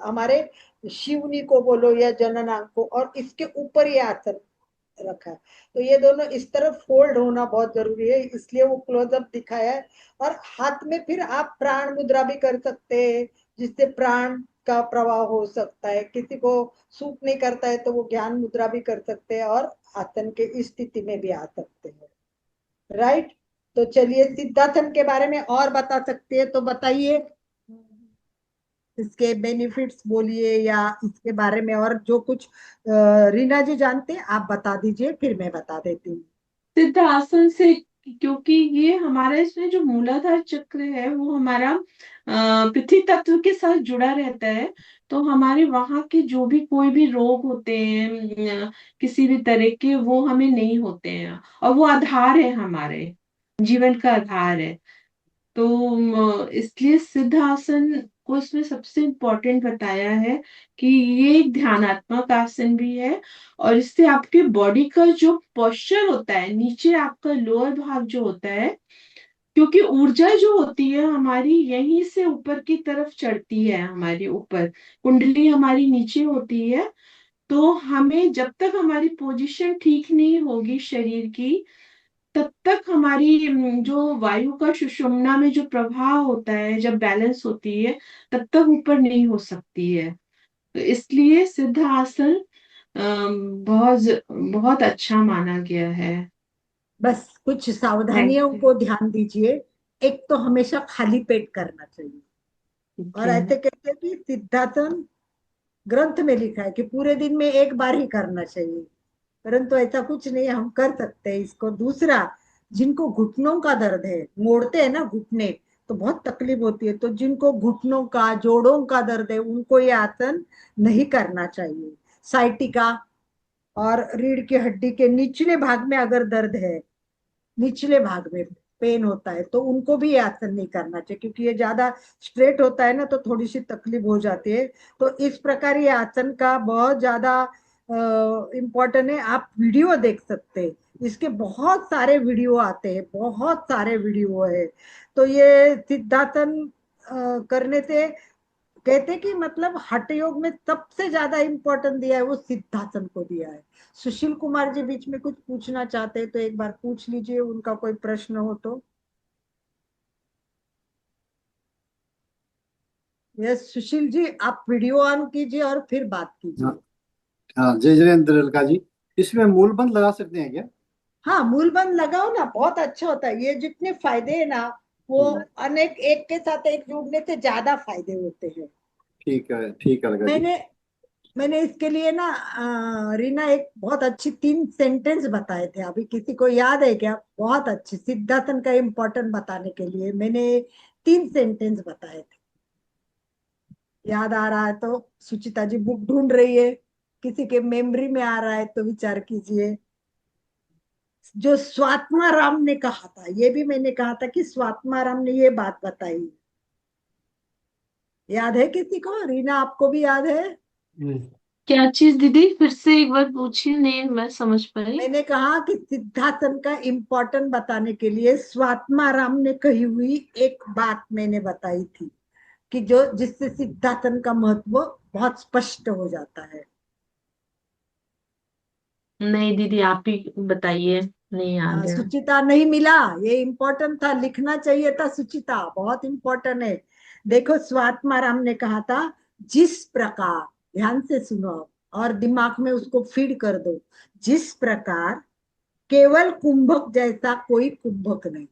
हमारे शिवनी को बोलो या जननांग को, और इसके ऊपर ये आसन रखा है। तो ये दोनों इस तरफ फोल्ड होना बहुत जरूरी है, इसलिए वो क्लोजअप दिखाया है। और हाथ में फिर आप प्राण मुद्रा भी कर सकते हैं, जिससे प्राण का प्रवाह हो सकता है। किसी को सूट नहीं करता है तो वो ज्ञान मुद्रा भी कर सकते हैं, और आसन के इस स्थिति में भी आ सकते हैं। राइट। तो चलिए सिद्धासन के बारे में और बता सकते हैं तो बताइए, इसके बेनिफिट्स बोलिए, या इसके बारे में और जो कुछ रीना जी जानते हैं आप बता दीजिए, फिर मैं बता देती हूँ। सिद्ध आसन से, क्योंकि ये हमारा इसमें जो मूलाधार चक्र है वो हमारा पृथ्वी तत्व के साथ जुड़ा रहता है, तो हमारे वहां के जो भी कोई भी रोग होते हैं किसी भी तरह के, वो हमें नहीं होते हैं, और वो आधार है, हमारे जीवन का आधार है। तो इसलिए सिद्ध आसन को इसमें सबसे इम्पोर्टेंट बताया है कि ये एक ध्यानात्मक आसन भी है, और इससे आपके बॉडी का जो पोस्चर होता है, नीचे आपका लोअर भाग जो होता है, क्योंकि ऊर्जा जो होती है हमारी यहीं से ऊपर की तरफ चढ़ती है, हमारी ऊपर कुंडली हमारी नीचे होती है। तो हमें जब तक हमारी पोजीशन ठीक नहीं होगी शरीर की, तब तक हमारी जो वायु का सुषुम्ना में जो प्रवाह होता है, जब बैलेंस होती है, तब तक ऊपर नहीं हो सकती है। तो इसलिए सिद्ध आसन बहुत बहुत अच्छा माना गया है। बस कुछ थैंक सावधानियों यू। को ध्यान दीजिए। एक तो हमेशा खाली पेट करना चाहिए, ठीक और है। ऐसे कहते हैं कि सिद्धासन ग्रंथ में लिखा है कि पूरे दिन में एक बार ही करना चाहिए, परंतु ऐसा कुछ नहीं, हम कर सकते हैं इसको। दूसरा, जिनको घुटनों का दर्द है, मोड़ते हैं ना घुटने, तो बहुत तकलीफ होती है, तो जिनको घुटनों का जोड़ों का दर्द है उनको ये आसन नहीं करना चाहिए। साइटिका और रीढ़ की हड्डी के निचले भाग में अगर दर्द है, निचले भाग में पेन होता है, तो उनको भी ये आसन नहीं करना चाहिए, क्योंकि ये ज्यादा स्ट्रेट होता है ना, तो थोड़ी सी तकलीफ हो जाती है। तो इस प्रकार ये आसन का बहुत ज्यादा इम्पोर्टेंट है। आप वीडियो देख सकते हैं, इसके बहुत सारे वीडियो आते हैं, बहुत सारे वीडियो है। तो ये सिद्धासन करने से कहते कि मतलब हठ योग में सबसे ज्यादा इंपॉर्टेंट दिया है वो सिद्धासन को दिया है। सुशील कुमार जी बीच में कुछ पूछना चाहते हैं तो एक बार पूछ लीजिए, उनका कोई प्रश्न हो तो। यस सुशील जी, आप वीडियो ऑन कीजिए और फिर बात कीजिए। हाँ। हाँ, जय जयेंद्र अलका जी, इसमें मूलबंध लगा सकते हैं क्या? हाँ मूलबंध लगाओ ना, बहुत अच्छा होता है। ये जितने फायदे है ना, वो अनेक एक के साथ एक जुड़ने से ज्यादा फायदे होते हैं। ठीक है अलका जी। मैंने मैंने इसके लिए ना रीना एक बहुत अच्छी 3 सेंटेंस बताए थे, अभी किसी को याद है क्या? बहुत अच्छी सिद्धासन का इम्पोर्टेंट बताने के लिए मैंने 3 सेंटेंस बताए थे। याद आ रहा है तो सुचिता जी बुक ढूंढ रही है, किसी के मेमोरी में आ रहा है तो विचार कीजिए। जो स्वात्मा राम ने कहा था, ये भी मैंने कहा था कि स्वात्मा राम ने ये बात बताई। याद है किसी को? रीना आपको भी याद है? क्या चीज दीदी, फिर से एक बार पूछिए, नहीं मैं समझ पाई। मैंने कहा कि सिद्धासन का इम्पोर्टेंट बताने के लिए स्वात्मा राम ने कही हुई एक बात मैंने बताई थी, कि जो जिससे सिद्धासन का महत्व बहुत स्पष्ट हो जाता है। नहीं दीदी, आप ही बताइए, नहीं याद है। सुचिता नहीं मिला, ये इम्पोर्टेंट था, लिखना चाहिए था सुचिता, बहुत इम्पोर्टेंट है। देखो स्वात्मा राम ने कहा था, जिस प्रकार, ध्यान से सुनो आप, और दिमाग में उसको फीड कर दो, जिस प्रकार केवल कुंभक जैसा कोई कुंभक नहीं।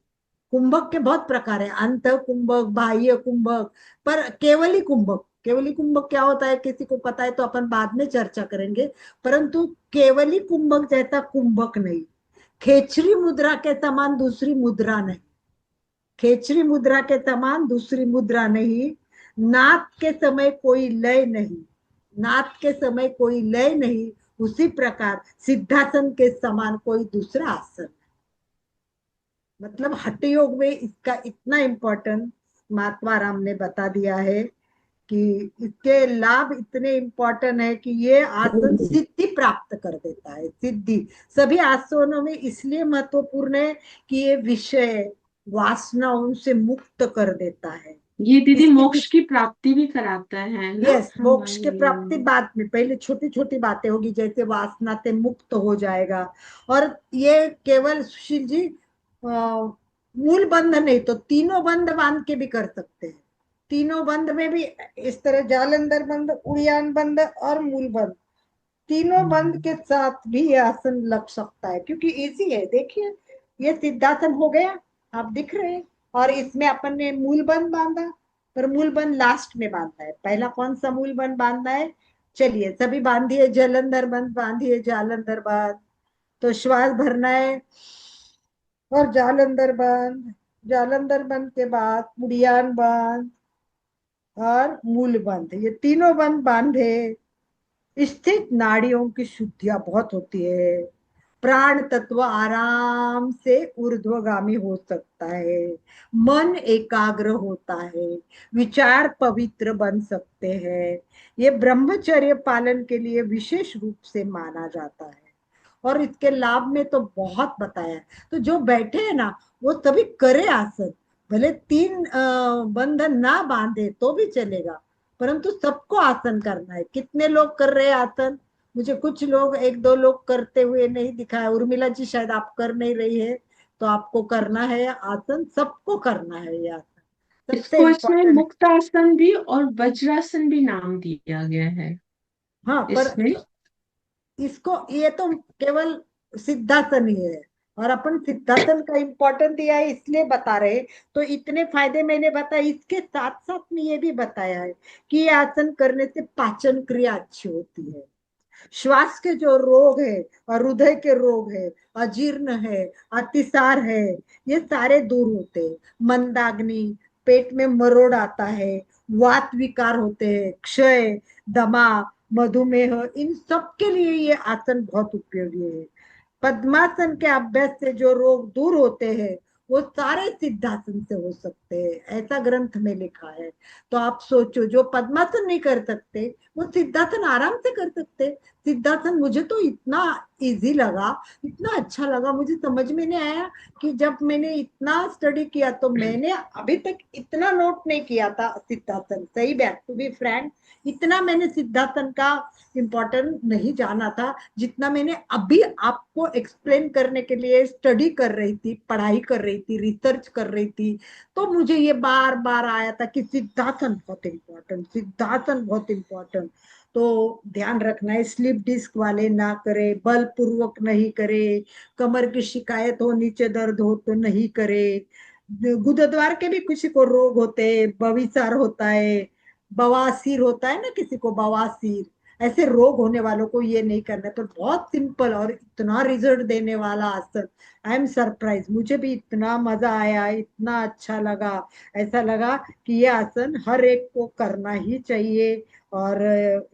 कुंभक के बहुत प्रकार है, अंत कुंभक, बाह्य कुंभक, पर केवली कुंभक, केवली कुंभक क्या होता है किसी को पता है तो अपन बाद में चर्चा करेंगे। परंतु केवली कुंभक जैसा कुंभक नहीं, खेचरी मुद्रा के समान दूसरी मुद्रा नहीं, खेचरी मुद्रा के समान दूसरी मुद्रा नहीं, नाथ के समय कोई लय नहीं, नाथ के समय कोई लय नहीं, उसी प्रकार सिद्धासन के समान कोई दूसरा आसन। मतलब हठ योग में इसका इतना इम्पोर्टेंट महात्मा राम ने बता दिया है कि इसके लाभ इतने इम्पोर्टेंट है कि ये आसन सिद्धि प्राप्त कर देता है। सिद्धि सभी आसनों में इसलिए महत्वपूर्ण है कि ये विषय वासनाओं से मुक्त कर देता है। ये दीदी इसकी मोक्ष की प्राप्ति भी कराता है ना यस, मोक्ष के प्राप्ति हमारी। बाद में, पहले छोटी छोटी बातें होगी, जैसे वासना से मुक्त हो जाएगा। और ये केवल सुशील जी मूल बंध नहीं तो तीनों बंध बांध के भी कर सकते हैं। तीनों बंध में भी इस तरह जालंधर बंध, उड़ियान बंध और मूल बंध, तीनों बंध के साथ भी ये आसन लग सकता है, क्योंकि इजी है। देखिए ये सिद्धासन हो गया, आप दिख रहे हैं। और इसमें अपन ने मूल बंध बांधा, पर मूल बंध लास्ट में बांधना है। पहला कौन सा मूल बंध बांधना है? चलिए सभी बांधिए, जलंधर बंध बांधिए, जालंधर बंध। तो श्वास भरना है और जालंधर बंध, जालंधर बंध के बाद उड़ियान बंध और मूल बंध, ये तीनों बंध बांधे। स्थित नाड़ियों की शुद्धियां बहुत होती है, प्राण तत्व आराम से ऊर्ध्वगामी हो सकता है, मन एकाग्र होता है, विचार पवित्र बन सकते हैं। ये ब्रह्मचर्य पालन के लिए विशेष रूप से माना जाता है। और इसके लाभ में तो बहुत बताया है। तो जो बैठे हैं ना वो तभी करे आसन, भले तीन बंधन ना बांधे तो भी चलेगा, परंतु सबको आसन करना है। कितने लोग कर रहे हैं आसन? मुझे कुछ लोग, एक दो लोग करते हुए नहीं दिखाया। उर्मिला जी शायद आप कर नहीं रही है, तो आपको करना है आसन, सबको करना है ये आसन, सबसे इसको इसमें इम्पोर्टेंट है। मुक्तासन भी और वज्रासन भी नाम दिया गया है हाँ, पर इसमें। इसको, ये तो केवल सिद्धासन ही है, और अपन सिद्धासन का इम्पोर्टेंस दिया है इसलिए बता रहे। तो इतने फायदे मैंने बताए, इसके साथ साथ में ये भी बताया है कि ये आसन करने से पाचन क्रिया अच्छी होती है, श्वास के जो रोग है और हृदय के रोग है, अजीर्ण है, अतिसार है, ये सारे दूर होते हैं। मंदाग्नि, पेट में मरोड़ आता है, वात विकार होते हैं, क्षय, दमा, मधुमेह, इन सब के लिए ये आसन बहुत उपयोगी है। पद्मासन के अभ्यास से जो रोग दूर होते हैं वो सारे सिद्धासन से हो सकते हैं, ऐसा ग्रंथ में लिखा है। तो आप सोचो, जो पद्मासन नहीं कर सकते वो सिद्धासन आराम से कर सकते। सिद्धासन मुझे तो इतना इजी लगा, इतना अच्छा लगा, मुझे समझ में नहीं आया कि जब मैंने इतना स्टडी किया तो मैंने अभी तक इतना नोट नहीं किया था सिद्धासन, सही बैक टू बी फ्रैंक। इतना मैंने सिद्धासन का इम्पोर्टेंट नहीं जाना था जितना मैंने अभी आपको एक्सप्लेन करने के लिए स्टडी कर रही थी, पढ़ाई कर रही थी, रिसर्च कर रही थी। तो मुझे ये बार बार आया था कि सिद्धासन बहुत इम्पोर्टेंट, सिद्धासन बहुत इम्पोर्टेंट। तो ध्यान रखना है, स्लिप डिस्क वाले ना करे, बल पूर्वक नहीं करे, कमर की शिकायत हो, नीचे दर्द हो तो नहीं करे, गुदद्वार के भी किसी को रोग होते हैं, बविसार होता है, बवासीर होता है ना किसी को, बवासीर, ऐसे रोग होने वालों को ये नहीं करना है। पर बहुत सिंपल और इतना रिजल्ट देने वाला आसन, आई एम सरप्राइज, मुझे भी इतना मजा आया, इतना अच्छा लगा। ऐसा लगा कि ये आसन हर एक को करना ही चाहिए और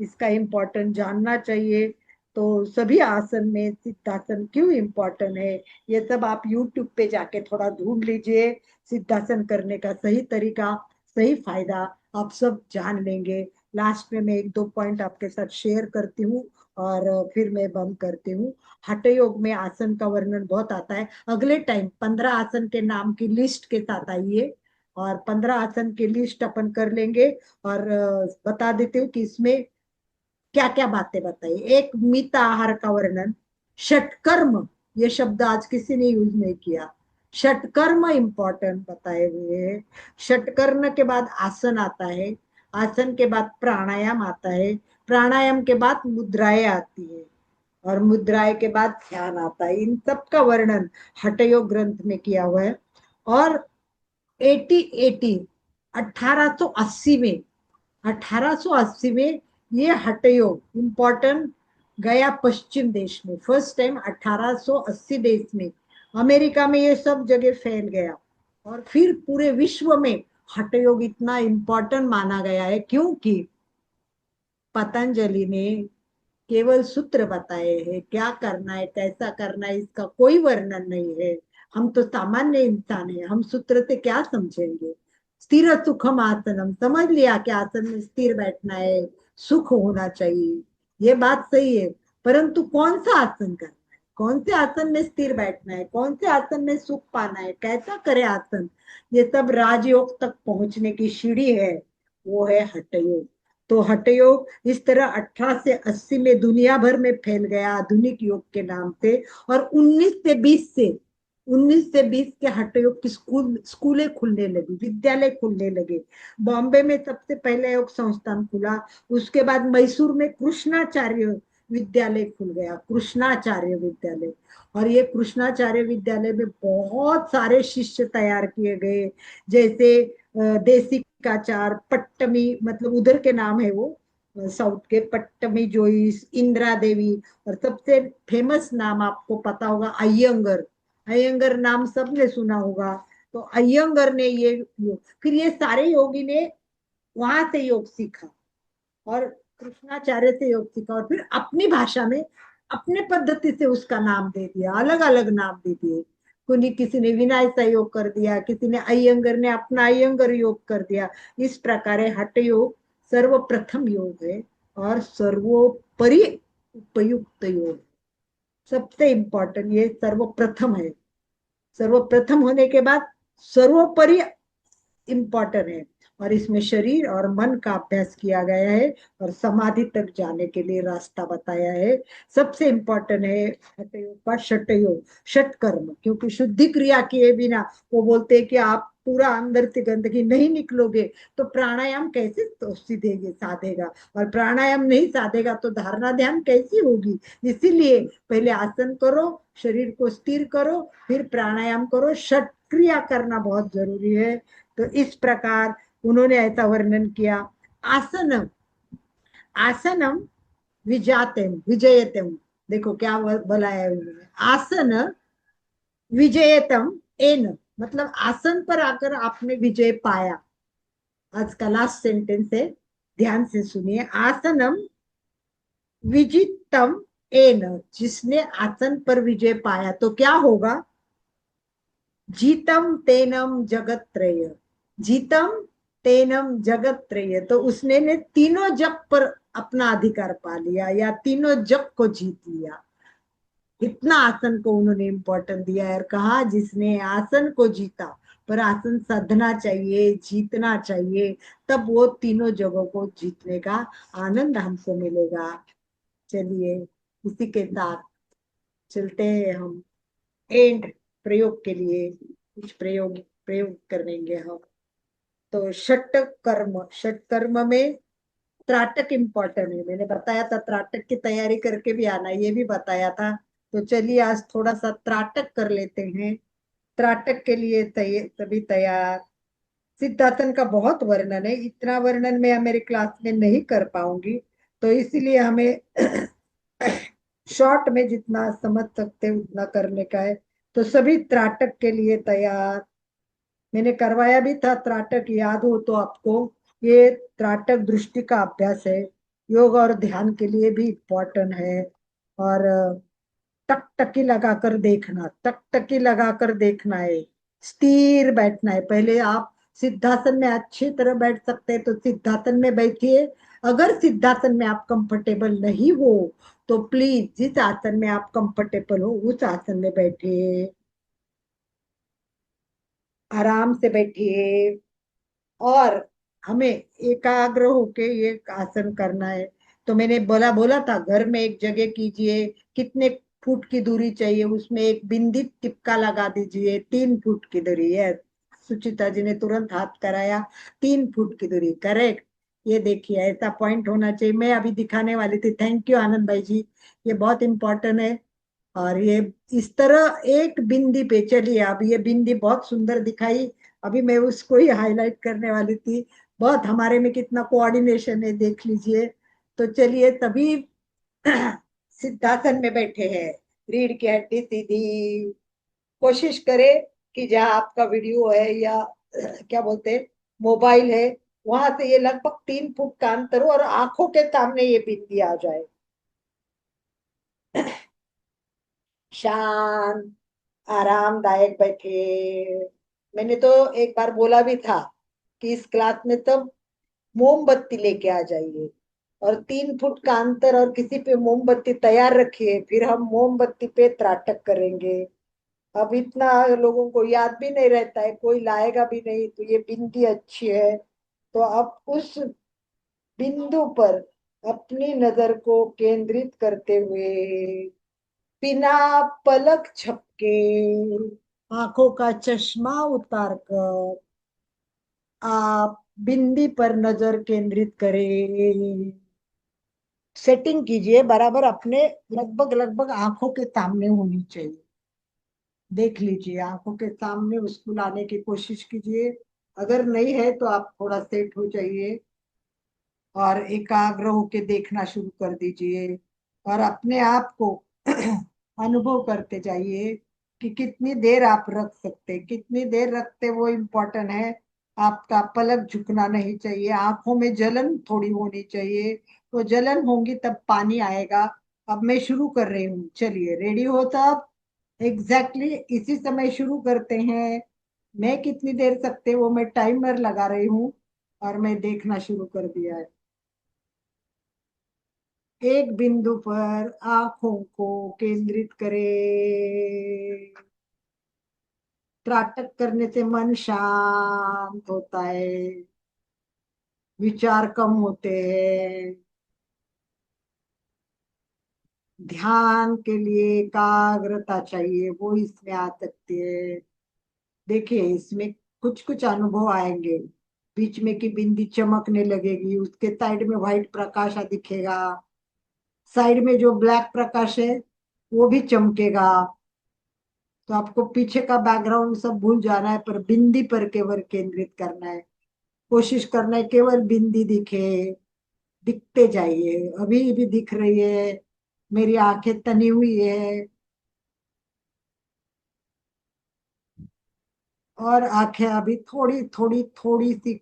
इसका इम्पोर्टेंट जानना चाहिए। तो सभी आसन में सिद्धासन क्यों इम्पोर्टेंट है, ये सब आप यूट्यूब पे जाके थोड़ा ढूंढ लीजिए। सिद्धासन करने का सही तरीका, सही फायदा आप सब जान लेंगे। लास्ट में मैं एक दो पॉइंट आपके साथ शेयर करती हूँ और फिर मैं बंद करती हूँ। हठ योग में आसन का वर्णन बहुत आता है, अगले टाइम 15 आसन के नाम की लिस्ट के साथ आइए और 15 आसन की लिस्ट अपन कर लेंगे। और बता देती हूँ कि इसमें क्या क्या बातें बताई। एक मित आहार का वर्णन, षटकर्म, ये शब्द आज किसी ने यूज नहीं किया, षटकर्म इंपॉर्टेंट बताए हुए हैं। षटकर्म के बाद आसन आता है, आसन के बाद प्राणायाम आता है, प्राणायाम के बाद मुद्राएं आती है और मुद्राएं के बाद ध्यान आता है। इन सब का वर्णन हठयोग ग्रंथ में किया हुआ है। और 80 1880 में, 1880 में ये हठयोग इम्पोर्टेंट गया पश्चिम देश में, फर्स्ट टाइम 1880 देश में, अमेरिका में ये सब जगह फैल गया। और फिर पूरे विश्व में हठयोग इतना इम्पोर्टेंट माना गया है क्योंकि पतंजलि ने केवल सूत्र बताए हैं, क्या करना है, कैसा करना है, इसका कोई वर्णन नहीं है। हम तो सामान्य इंसान है, हम सूत्र से क्या समझेंगे। स्थिर सुखम आसनम, समझ लिया कि आसन में स्थिर बैठना है, सुख होना चाहिए, ये बात सही है। परंतु कौन सा आसन करना है, कौन से आसन में स्थिर बैठना है, कौन से आसन में सुख पाना है, कैसा करे आसन, ये सब राजयोग तक पहुंचने की सीढ़ी है, वो है हठयोग। तो हठयोग इस तरह 18 से 80 में दुनिया भर में फैल गया आधुनिक योग के नाम से। और 19 से 20 के हठयोग की स्कूलें खुलने लगी, विद्यालय खुलने लगे। बॉम्बे में सबसे पहले योग संस्थान खुला, उसके बाद मैसूर में कृष्णाचार्य विद्यालय खुल गया, कृष्णाचार्य विद्यालय। और ये कृष्णाचार्य विद्यालय में बहुत सारे शिष्य तैयार किए गए, जैसे देसिकाचार, पट्टमी, मतलब उधर के नाम है वो, साउथ के, पट्टमी जोइस, इंदिरा देवी। और सबसे फेमस नाम आपको पता होगा अयंगर, अयंगर नाम सबने सुना होगा। तो अयंगर ने ये योग, फिर ये सारे योगी ने वहां से योग सीखा और कृष्णाचार्य से योग सीखा, और फिर अपनी भाषा में अपने पद्धति से उसका नाम दे दिया, अलग अलग नाम दे दिए। किसी ने विनय सा योग कर दिया, किसी ने अयंगर ने अपना अयंगर योग कर दिया। इस प्रकार हठ योग सर्वप्रथम योग है और सर्वोपरि उपयुक्त योग, सबसे इंपॉर्टेंट ये सर्वप्रथम है। सर्वप्रथम होने के बाद सर्वोपरि इम्पोर्टेंट है। और इसमें शरीर और मन का अभ्यास किया गया है और समाधि तक जाने के लिए रास्ता बताया है। सबसे इम्पोर्टेंट है हठयोग का षट योग, षट कर्म, क्योंकि शुद्धि क्रिया किए बिना, वो बोलते हैं कि आप पूरा अंदर से गंदगी नहीं निकलोगे तो प्राणायाम कैसे तो सीधेगे साधेगा, और प्राणायाम नहीं साधेगा तो धारणा ध्यान कैसी होगी। इसीलिए पहले आसन करो, शरीर को स्थिर करो, फिर प्राणायाम करो, षट क्रिया करना बहुत जरूरी है। तो इस प्रकार उन्होंने ऐसा वर्णन किया। आसनम, आसनम विजातम विजयतम, देखो क्या बोला है उन्होंने, आसन विजयतम एन, मतलब आसन पर आकर आपने विजय पाया। आज का लास्ट सेंटेंस है, ध्यान से सुनिए, आसनम विजितम एन, जिसने आसन पर विजय पाया तो क्या होगा, जीतम तेनम जगत्रय, जीतम तेनम जगत्रय, तो उसने ने तीनों जग पर अपना अधिकार पा लिया या तीनों जग को जीत लिया। इतना आसन को उन्होंने इम्पोर्टेंस दिया है और कहा जिसने आसन को जीता, पर आसन साधना चाहिए, जीतना चाहिए, तब वो तीनों जगहों को जीतने का आनंद हमको मिलेगा। चलिए इसी के साथ चलते हैं हम एंड प्रयोग के लिए, कुछ प्रयोग प्रयोग करेंगे हम। तो षट कर्म, षट कर्म में त्राटक इम्पोर्टेंट है, मैंने बताया था त्राटक की तैयारी करके भी आना, ये भी बताया था। तो चलिए आज थोड़ा सा त्राटक कर लेते हैं। त्राटक के लिए सभी तैयार। सिद्धासन का बहुत वर्णन है, इतना वर्णन मैं मेरे क्लास में नहीं कर पाऊंगी, तो इसीलिए हमें शॉर्ट में जितना समझ सकते उतना करने का है। तो सभी त्राटक के लिए तैयार। मैंने करवाया भी था त्राटक, याद हो तो आपको। ये त्राटक दृष्टि का अभ्यास है, योग और ध्यान के लिए भी इम्पोर्टेंट है। और टकटकी लगाकर देखना, टकटकी लगाकर देखना है, स्थिर बैठना है। पहले आप सिद्धासन में अच्छी तरह बैठ सकते हैं तो सिद्धासन में बैठिए। अगर सिद्धासन में आप कंफर्टेबल नहीं हो तो प्लीज जिस आसन में आप कंफर्टेबल हो उस आसन में बैठिए, आराम से बैठिए। और हमें एकाग्र होके ये आसन करना है। तो मैंने बोला बोला था घर में एक जगह कीजिए, कितने फुट की दूरी चाहिए, उसमें एक बिंदी टिपका लगा दीजिए, 3 फुट की दूरी है। सुचिता जी ने तुरंत हाथ कराया, 3 फुट की दूरी, करेक्ट। ये देखिए ऐसा पॉइंट होना चाहिए, मैं अभी दिखाने वाली थी, थैंक यू आनंद भाई जी, ये बहुत इंपॉर्टेंट है। और ये इस तरह एक बिंदी पे, चलिए अब ये बिंदी बहुत सुंदर दिखाई, अभी मैं उसको ही हाईलाइट करने वाली थी। बहुत हमारे में कितना कोऑर्डिनेशन है देख लीजिए। तो चलिए तभी सिद्धासन में बैठे हैं, रीढ़ की हड्डी सीधी, कोशिश करें कि जहाँ आपका वीडियो है या क्या बोलते हैं मोबाइल है, वहां से ये लगभग 3 फुट का अंतर हो और आंखों के सामने ये बिंदी आ जाए। शांत आरामदायक बैठे। मैंने तो एक बार बोला भी था कि इस क्लास में तब मोमबत्ती लेके आ जाइए और 3 फुट का अंतर और किसी पे मोमबत्ती तैयार रखिए, फिर हम मोमबत्ती पे त्राटक करेंगे। अब इतना लोगों को याद भी नहीं रहता है, कोई लाएगा भी नहीं, तो ये बिंदी अच्छी है। तो अब उस बिंदु पर अपनी नजर को केंद्रित करते हुए बिना पलक झपके आंखों का चश्मा उतार कर आप बिंदी पर नजर केंद्रित करें। सेटिंग कीजिए बराबर, अपने लगभग लगभग आंखों के सामने होनी चाहिए। देख लीजिए, आंखों के सामने उसको लाने की कोशिश कीजिए। अगर नहीं है तो आप थोड़ा सेट हो जाइए और एकाग्र होके देखना शुरू कर दीजिए और अपने आप को अनुभव करते जाइए कि कितनी देर आप रख सकते, कितनी देर रखते वो इम्पोर्टेंट है। आपका पलक झुकना नहीं चाहिए, आंखों में जलन थोड़ी होनी चाहिए, तो जलन होगी तब पानी आएगा। अब मैं शुरू कर रही हूँ, चलिए रेडी हो सब? एग्जैक्टली इसी समय शुरू करते हैं। मैं कितनी देर सकते वो मैं टाइमर लगा रही हूँ और मैं देखना शुरू कर दिया है। एक बिंदु पर आंखों को केंद्रित करें। त्राटक करने से मन शांत होता है, विचार कम होते हैं। ध्यान के लिए एकाग्रता चाहिए, वो इसमें आ सकती है। देखिए इसमें कुछ कुछ अनुभव आएंगे, बीच में की बिंदी चमकने लगेगी, उसके साइड में व्हाइट प्रकाश दिखेगा, साइड में जो ब्लैक प्रकाश है वो भी चमकेगा। तो आपको पीछे का बैकग्राउंड सब भूल जाना है, पर बिंदी पर केवल केंद्रित करना है। कोशिश करना है केवल बिंदी दिखे, दिखते जाइए। अभी भी दिख रही है, मेरी आंखें तनी हुई है और आंखें अभी थोड़ी थोड़ी थोड़ी सी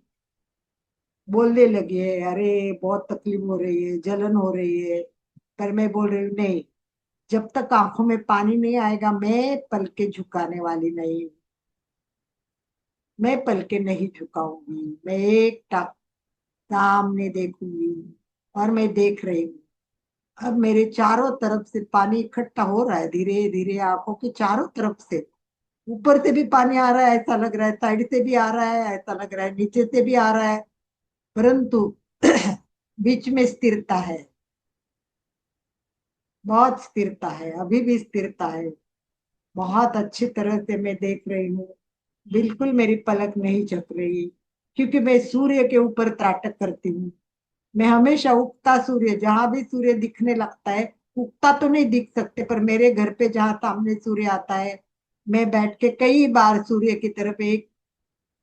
बोलने लगी है, अरे बहुत तकलीफ हो रही है, जलन हो रही है। पर मैं बोल रही हूँ नहीं, जब तक आंखों में पानी नहीं आएगा मैं पलके झुकाने वाली नहीं। मैं पलके नहीं झुकाऊंगी, मैं एक टक सामने देखूंगी और मैं देख रही हूँ। अब मेरे चारों तरफ से पानी इकट्ठा हो रहा है धीरे धीरे, आंखों के चारों तरफ से। ऊपर से भी पानी आ रहा है ऐसा लग रहा है, साइड से भी आ रहा है ऐसा लग रहा है, नीचे से भी आ रहा है, परंतु बीच में स्थिरता है, बहुत स्थिरता है, अभी भी स्थिरता है। बहुत अच्छी तरह से मैं देख रही हूँ, बिल्कुल मेरी पलक नहीं झप रही, क्योंकि मैं सूर्य के ऊपर त्राटक करती हूँ। मैं हमेशा उगता सूर्य, जहां भी सूर्य दिखने लगता है, उगता तो नहीं दिख सकते पर मेरे घर पे जहां सामने सूर्य आता है, मैं बैठ के कई बार सूर्य की तरफ एक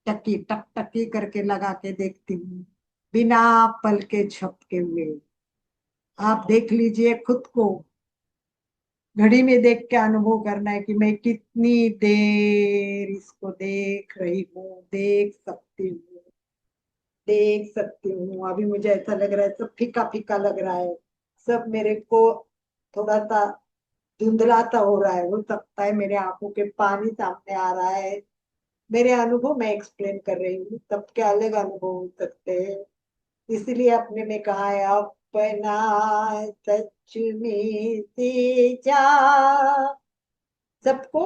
टकी टक टकी करके लगा के देखती हूँ, बिना पल के झपके हुए। आप देख लीजिए खुद को, घड़ी में देख के अनुभव करना है कि मैं कितनी देर इसको देख रही हूँ, देख सकती हूँ, देख सकती हूँ। अभी मुझे ऐसा लग रहा है सब फीका फीका लग रहा है, सब मेरे को थोड़ा सा धुंधला सा हो रहा है। हो सकता है मेरे आंखों के पानी सामने आ रहा है। मेरे अनुभव मैं एक्सप्लेन कर रही हूँ, सबके अलग अनुभव हो सकते हैं, इसलिए अपने में कहा है अपना सच में से जा। सबको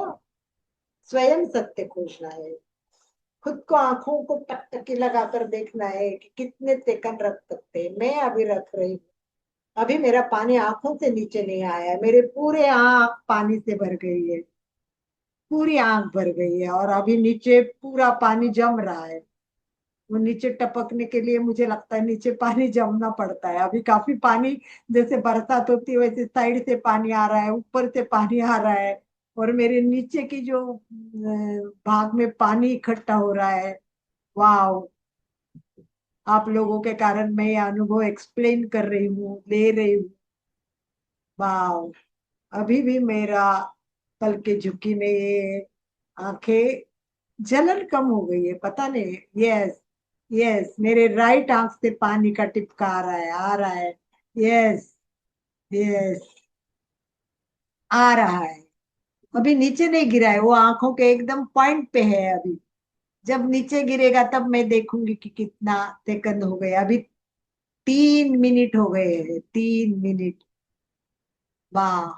स्वयं सत्य खोजना है, खुद को आंखों को टकटकी लगाकर देखना है कि कितने सेकंड रख सकते हैं। मैं अभी रख रही हूँ, अभी मेरा पानी आंखों से नीचे नहीं आया है, मेरे पूरे आंख पानी से भर गई है, पूरी आंख भर गई है और अभी नीचे पूरा पानी जम रहा है। वो नीचे टपकने के लिए मुझे लगता है नीचे पानी जमना पड़ता है। अभी काफी पानी, जैसे बरसात होती है वैसे साइड से पानी आ रहा है, ऊपर से पानी आ रहा है, और मेरे नीचे की जो भाग में पानी इकट्ठा हो रहा है। वाह, आप लोगों के कारण मैं ये अनुभव एक्सप्लेन कर रही हूँ, ले रही हूँ। वाह, अभी भी मेरा पल के झुकी में ये आंखें, जलन कम हो गई है पता नहीं। यस, यस, मेरे राइट आंख से पानी का टिपका आ रहा है, आ रहा है। यस, यस, आ रहा है। अभी नीचे नहीं गिरा है, वो आंखों के एकदम पॉइंट पे है अभी, जब नीचे गिरेगा तब मैं देखूंगी कि कितना सेकंड हो गया। अभी 3 मिनट हो गए हैं, 3 मिनट। वाह,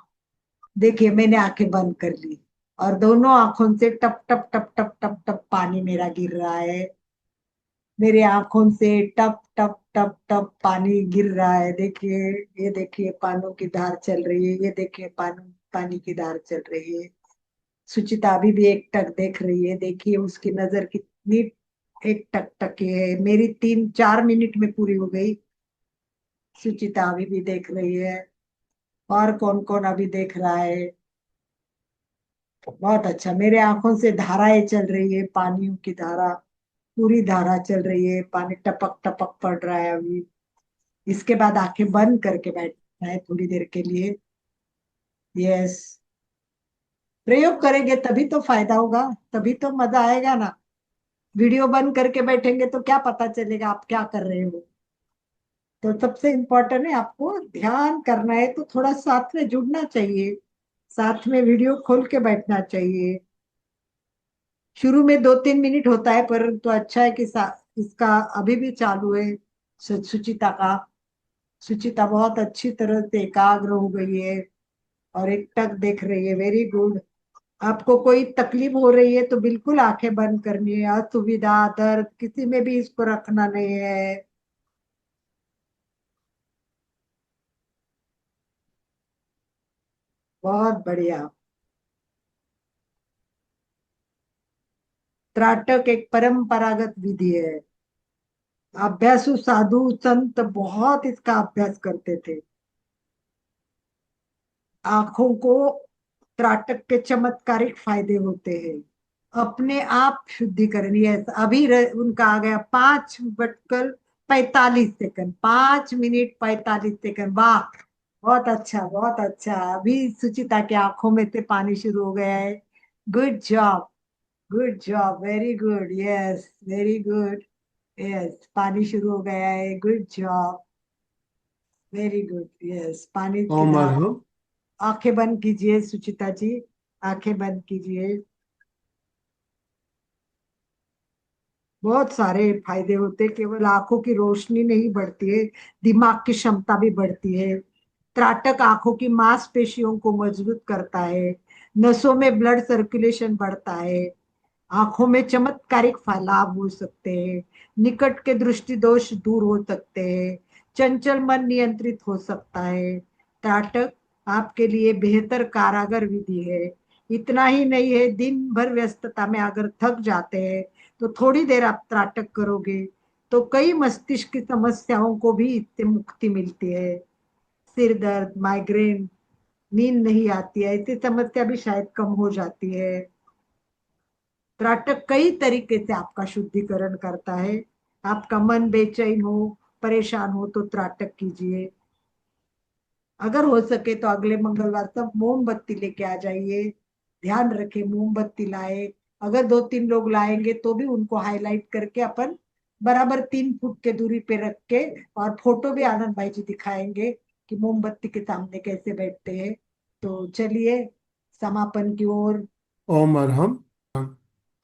देखिए मैंने आंखें बंद कर ली और दोनों आंखों से टप टप टप टप टप टप पानी मेरा गिर रहा है। मेरी आंखों से टप टप टप टप पानी गिर रहा है। देखिए, ये देखिए पानी की धार चल रही है, ये देखिए पानी पानी की धार चल रही है। सुचिता अभी भी एक टक देख रही है। देखिए उसकी नजर कितनी एक टक टकी है। मेरी 3-4 मिनट में पूरी हो गई। सुचिता अभी भी देख रही है। और कौन कौन अभी देख रहा है? बहुत अच्छा, मेरे आंखों से धाराएं चल रही है, पानियों की धारा, पूरी धारा चल रही है। पानी टपक टपक पड़ रहा है अभी। इसके बाद आंखें बंद करके बैठना है थोड़ी देर के लिए। यस, प्रयोग करेंगे तभी तो फायदा होगा, तभी तो मजा आएगा ना। वीडियो बंद करके बैठेंगे तो क्या पता चलेगा आप क्या कर रहे हो। तो सबसे इम्पोर्टेंट है, आपको ध्यान करना है तो थोड़ा साथ में जुड़ना चाहिए, साथ में वीडियो खोल के बैठना चाहिए। शुरू में 2-3 मिनट होता है, परंतु अच्छा है कि इसका अभी भी चालू है। सुचिता का, सुचिता बहुत अच्छी तरह से एकाग्र हो गई है और एक टक देख रही है। Very good. आपको कोई तकलीफ हो रही है तो बिल्कुल आंखें बंद करनी है। असुविधा, दर्द किसी में भी इसको रखना नहीं है। बहुत बढ़िया। त्राटक एक परंपरागत विधि है। अभ्यासु साधु संत बहुत इसका अभ्यास करते थे। आंखों को त्राटक के चमत्कारिक फायदे होते हैं। अपने आप शुद्धिकरण। ये अभी उनका आ गया 5:45 सेकंड, 5 मिनट 45 सेकंड। वाह, बहुत अच्छा बहुत अच्छा। अभी सुचिता की आंखों में से पानी शुरू हो गया है। Good job, good job, very good. Yes, very good. Yes, पानी शुरू हो गया है। Good job, very good. Yes, पानी की ओम धारा। अरहम। आंखें बंद कीजिए सुचिता जी, आंखें बंद कीजिए। बहुत सारे फायदे होते हैं। केवल आंखों की रोशनी नहीं बढ़ती है, दिमाग की क्षमता भी बढ़ती है। त्राटक आंखों की मांसपेशियों को मजबूत करता है, नसों में ब्लड सर्कुलेशन बढ़ता है, आंखों में चमत्कारिक लाभ हो सकते हैं, निकट के दृष्टि दोष दूर हो सकते हैं, चंचल मन नियंत्रित हो सकता है। त्राटक आपके लिए बेहतर कारागर विधि है। इतना ही नहीं है, दिन भर व्यस्तता में अगर थक जाते हैं तो थोड़ी देर आप त्राटक करोगे तो कई मस्तिष्क की समस्याओं को भी इससे मुक्ति मिलती है। सिर दर्द, माइग्रेन, नींद नहीं आती है, ऐसी समस्या भी शायद कम हो जाती है। त्राटक कई तरीके से आपका शुद्धिकरण करता है। आपका मन बेचैन हो, परेशान हो तो त्राटक कीजिए। अगर हो सके तो अगले मंगलवार सब मोमबत्ती लेके आ जाइए। ध्यान रखे मोमबत्ती लाए। अगर 2-3 लोग लाएंगे तो भी उनको हाईलाइट करके अपन बराबर 3 फुट के दूरी पे रख के, और फोटो भी आनंद भाई जी दिखाएंगे कि मोमबत्ती के सामने कैसे बैठते हैं। तो चलिए समापन की ओर। ओम अरहम।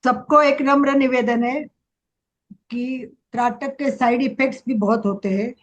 सबको एक नम्र निवेदन है कि त्राटक के साइड इफेक्ट्स भी बहुत होते हैं,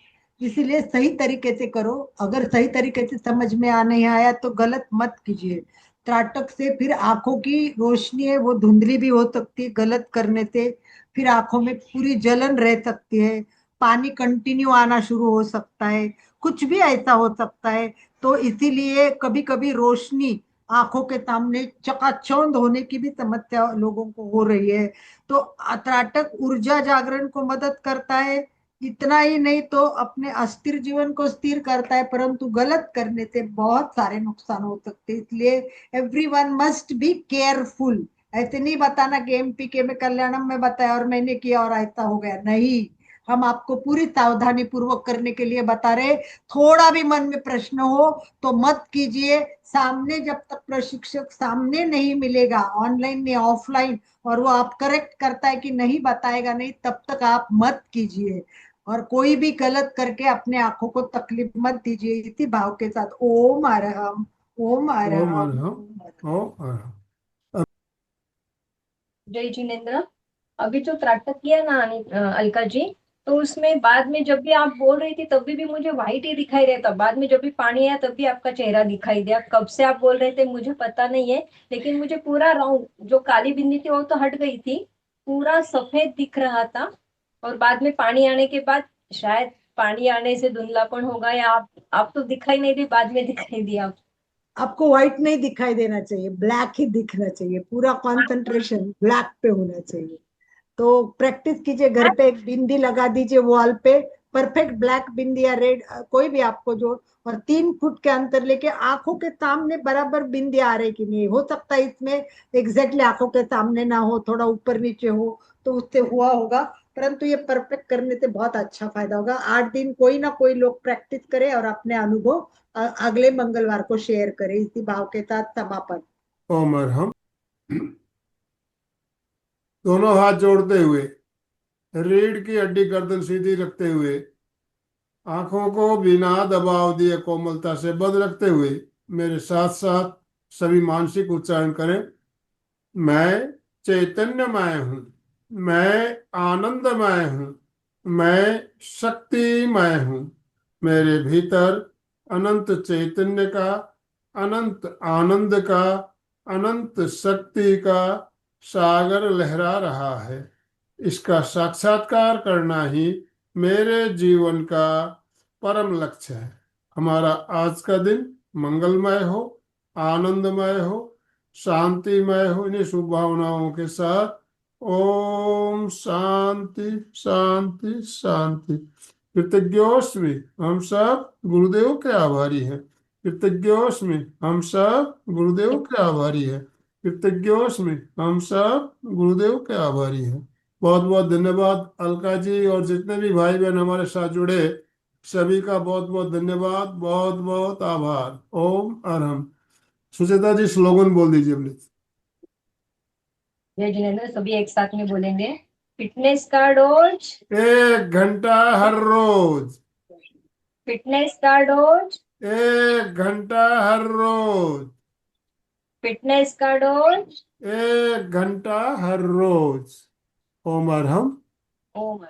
इसीलिए सही तरीके से करो। अगर सही तरीके से समझ में आ नहीं आया तो गलत मत कीजिए। त्राटक से फिर आंखों की रोशनी है वो धुंधली भी हो सकती है गलत करने से। फिर आंखों में पूरी जलन रह सकती है, पानी कंटिन्यू आना शुरू हो सकता है, कुछ भी ऐसा हो सकता है। तो इसीलिए कभी कभी रोशनी आंखों के सामने चकाचौंध होने की भी समस्या लोगों को हो रही है। तो त्राटक ऊर्जा जागरण को मदद करता है। इतना ही नहीं तो अपने अस्थिर जीवन को स्थिर करता है, परंतु गलत करने से बहुत सारे नुकसान हो सकते हैं। इसलिए एवरीवन मस्ट बी केयरफुल। ऐसे नहीं बताना कि एमपीके में कल्याणम में बताया और मैंने किया और ऐसा हो गया, नहीं। हम आपको पूरी सावधानी पूर्वक करने के लिए बता रहे। थोड़ा भी मन में प्रश्न हो तो मत कीजिए। सामने जब तक प्रशिक्षक सामने नहीं मिलेगा, ऑनलाइन नहीं ऑफलाइन, और वो आप करेक्ट करता है कि नहीं बताएगा नहीं, तब तक आप मत कीजिए। और कोई भी गलत करके अपने आंखों को तकलीफ मत दीजिए। इसी भाव के साथ ओम अरहम, ओम ओम अरहम, अरहम। ओम अरहम। ओम अरहम। जय जिनेन्द्र। अभी जो त्राटक किया ना अलका जी, तो उसमें बाद में जब भी आप बोल रही थी तभी भी मुझे व्हाइट ही दिखाई देता, बाद में जब भी पानी आया तब भी आपका चेहरा दिखाई दिया। कब से आप बोल रहे थे मुझे पता नहीं है, लेकिन मुझे पूरा राउंड जो काली बिंदी थी वो तो हट गई थी, पूरा सफेद दिख रहा था। और बाद में पानी आने के बाद शायद पानी आने से धुंधलापन होगा, या आप तो दिखाई नहीं दी, बाद में दिखाई दिया। आपको व्हाइट नहीं दिखाई देना चाहिए, ब्लैक ही दिखना चाहिए, पूरा कंसंट्रेशन ब्लैक पे होना चाहिए। तो प्रैक्टिस कीजिए, घर पे एक बिंदी लगा दीजिए वॉल पे, परफेक्ट ब्लैक बिंदी या रेड, कोई भी आपको जो, और 3 फुट के अंतर लेके आंखों के सामने बराबर बिंदी आ रही कि नहीं। हो सकता है इसमें एग्जैक्टली आंखों के सामने ना हो, थोड़ा ऊपर नीचे हो, तो उससे हुआ होगा। परंतु ये परफेक्ट करने से बहुत अच्छा फायदा होगा। 8 दिन कोई ना कोई लोग प्रैक्टिस करे और अपने अनुभव अगले मंगलवार को शेयर करें। इसी भाव के साथ समापन। ओम अरहम। दोनों हाथ जोड़ते हुए, रीढ़ की हड्डी गर्दन सीधी रखते हुए, आंखों को बिना दबाव दिए कोमलता से बंद रखते हुए मेरे साथ साथ सभी मानसिक उच्चारण करें। मैं चैतन्यमय हूँ, मैं आनंदमय हूँ, मैं शक्तिमय हूँ। मेरे भीतर अनंत चैतन्य का, अनंत आनंद का, अनंत शक्ति का सागर लहरा रहा है। इसका साक्षात्कार करना ही मेरे जीवन का परम लक्ष्य है। हमारा आज का दिन मंगलमय हो, आनंदमय हो, शांतिमय हो। इन्हीं शुभ भावनाओं के साथ ओम शांति शांति शांति। कृतज्ञोस्मि, हम सब गुरुदेव के आभारी हैं। कृतज्ञोस्मि, हम सब गुरुदेव के आभारी हैं। कृतज्ञोस्मि, हम सब गुरुदेव के आभारी हैं। बहुत बहुत धन्यवाद अलका जी, और जितने भी भाई बहन हमारे साथ जुड़े सभी का बहुत बहुत धन्यवाद, बहुत बहुत आभार। ओम अरहम। सुचेता जी स्लोगन बोल दीजिए प्लीज। जय जिनेंद्र, सभी एक साथ में बोलेंगे। फिटनेस का डोज, 1 घंटा हर रोज, फिटनेस का डोज, 1 घंटा हर रोज, फिटनेस का डोज। 1 घंटा हर रोज। ओम अरहम। ओम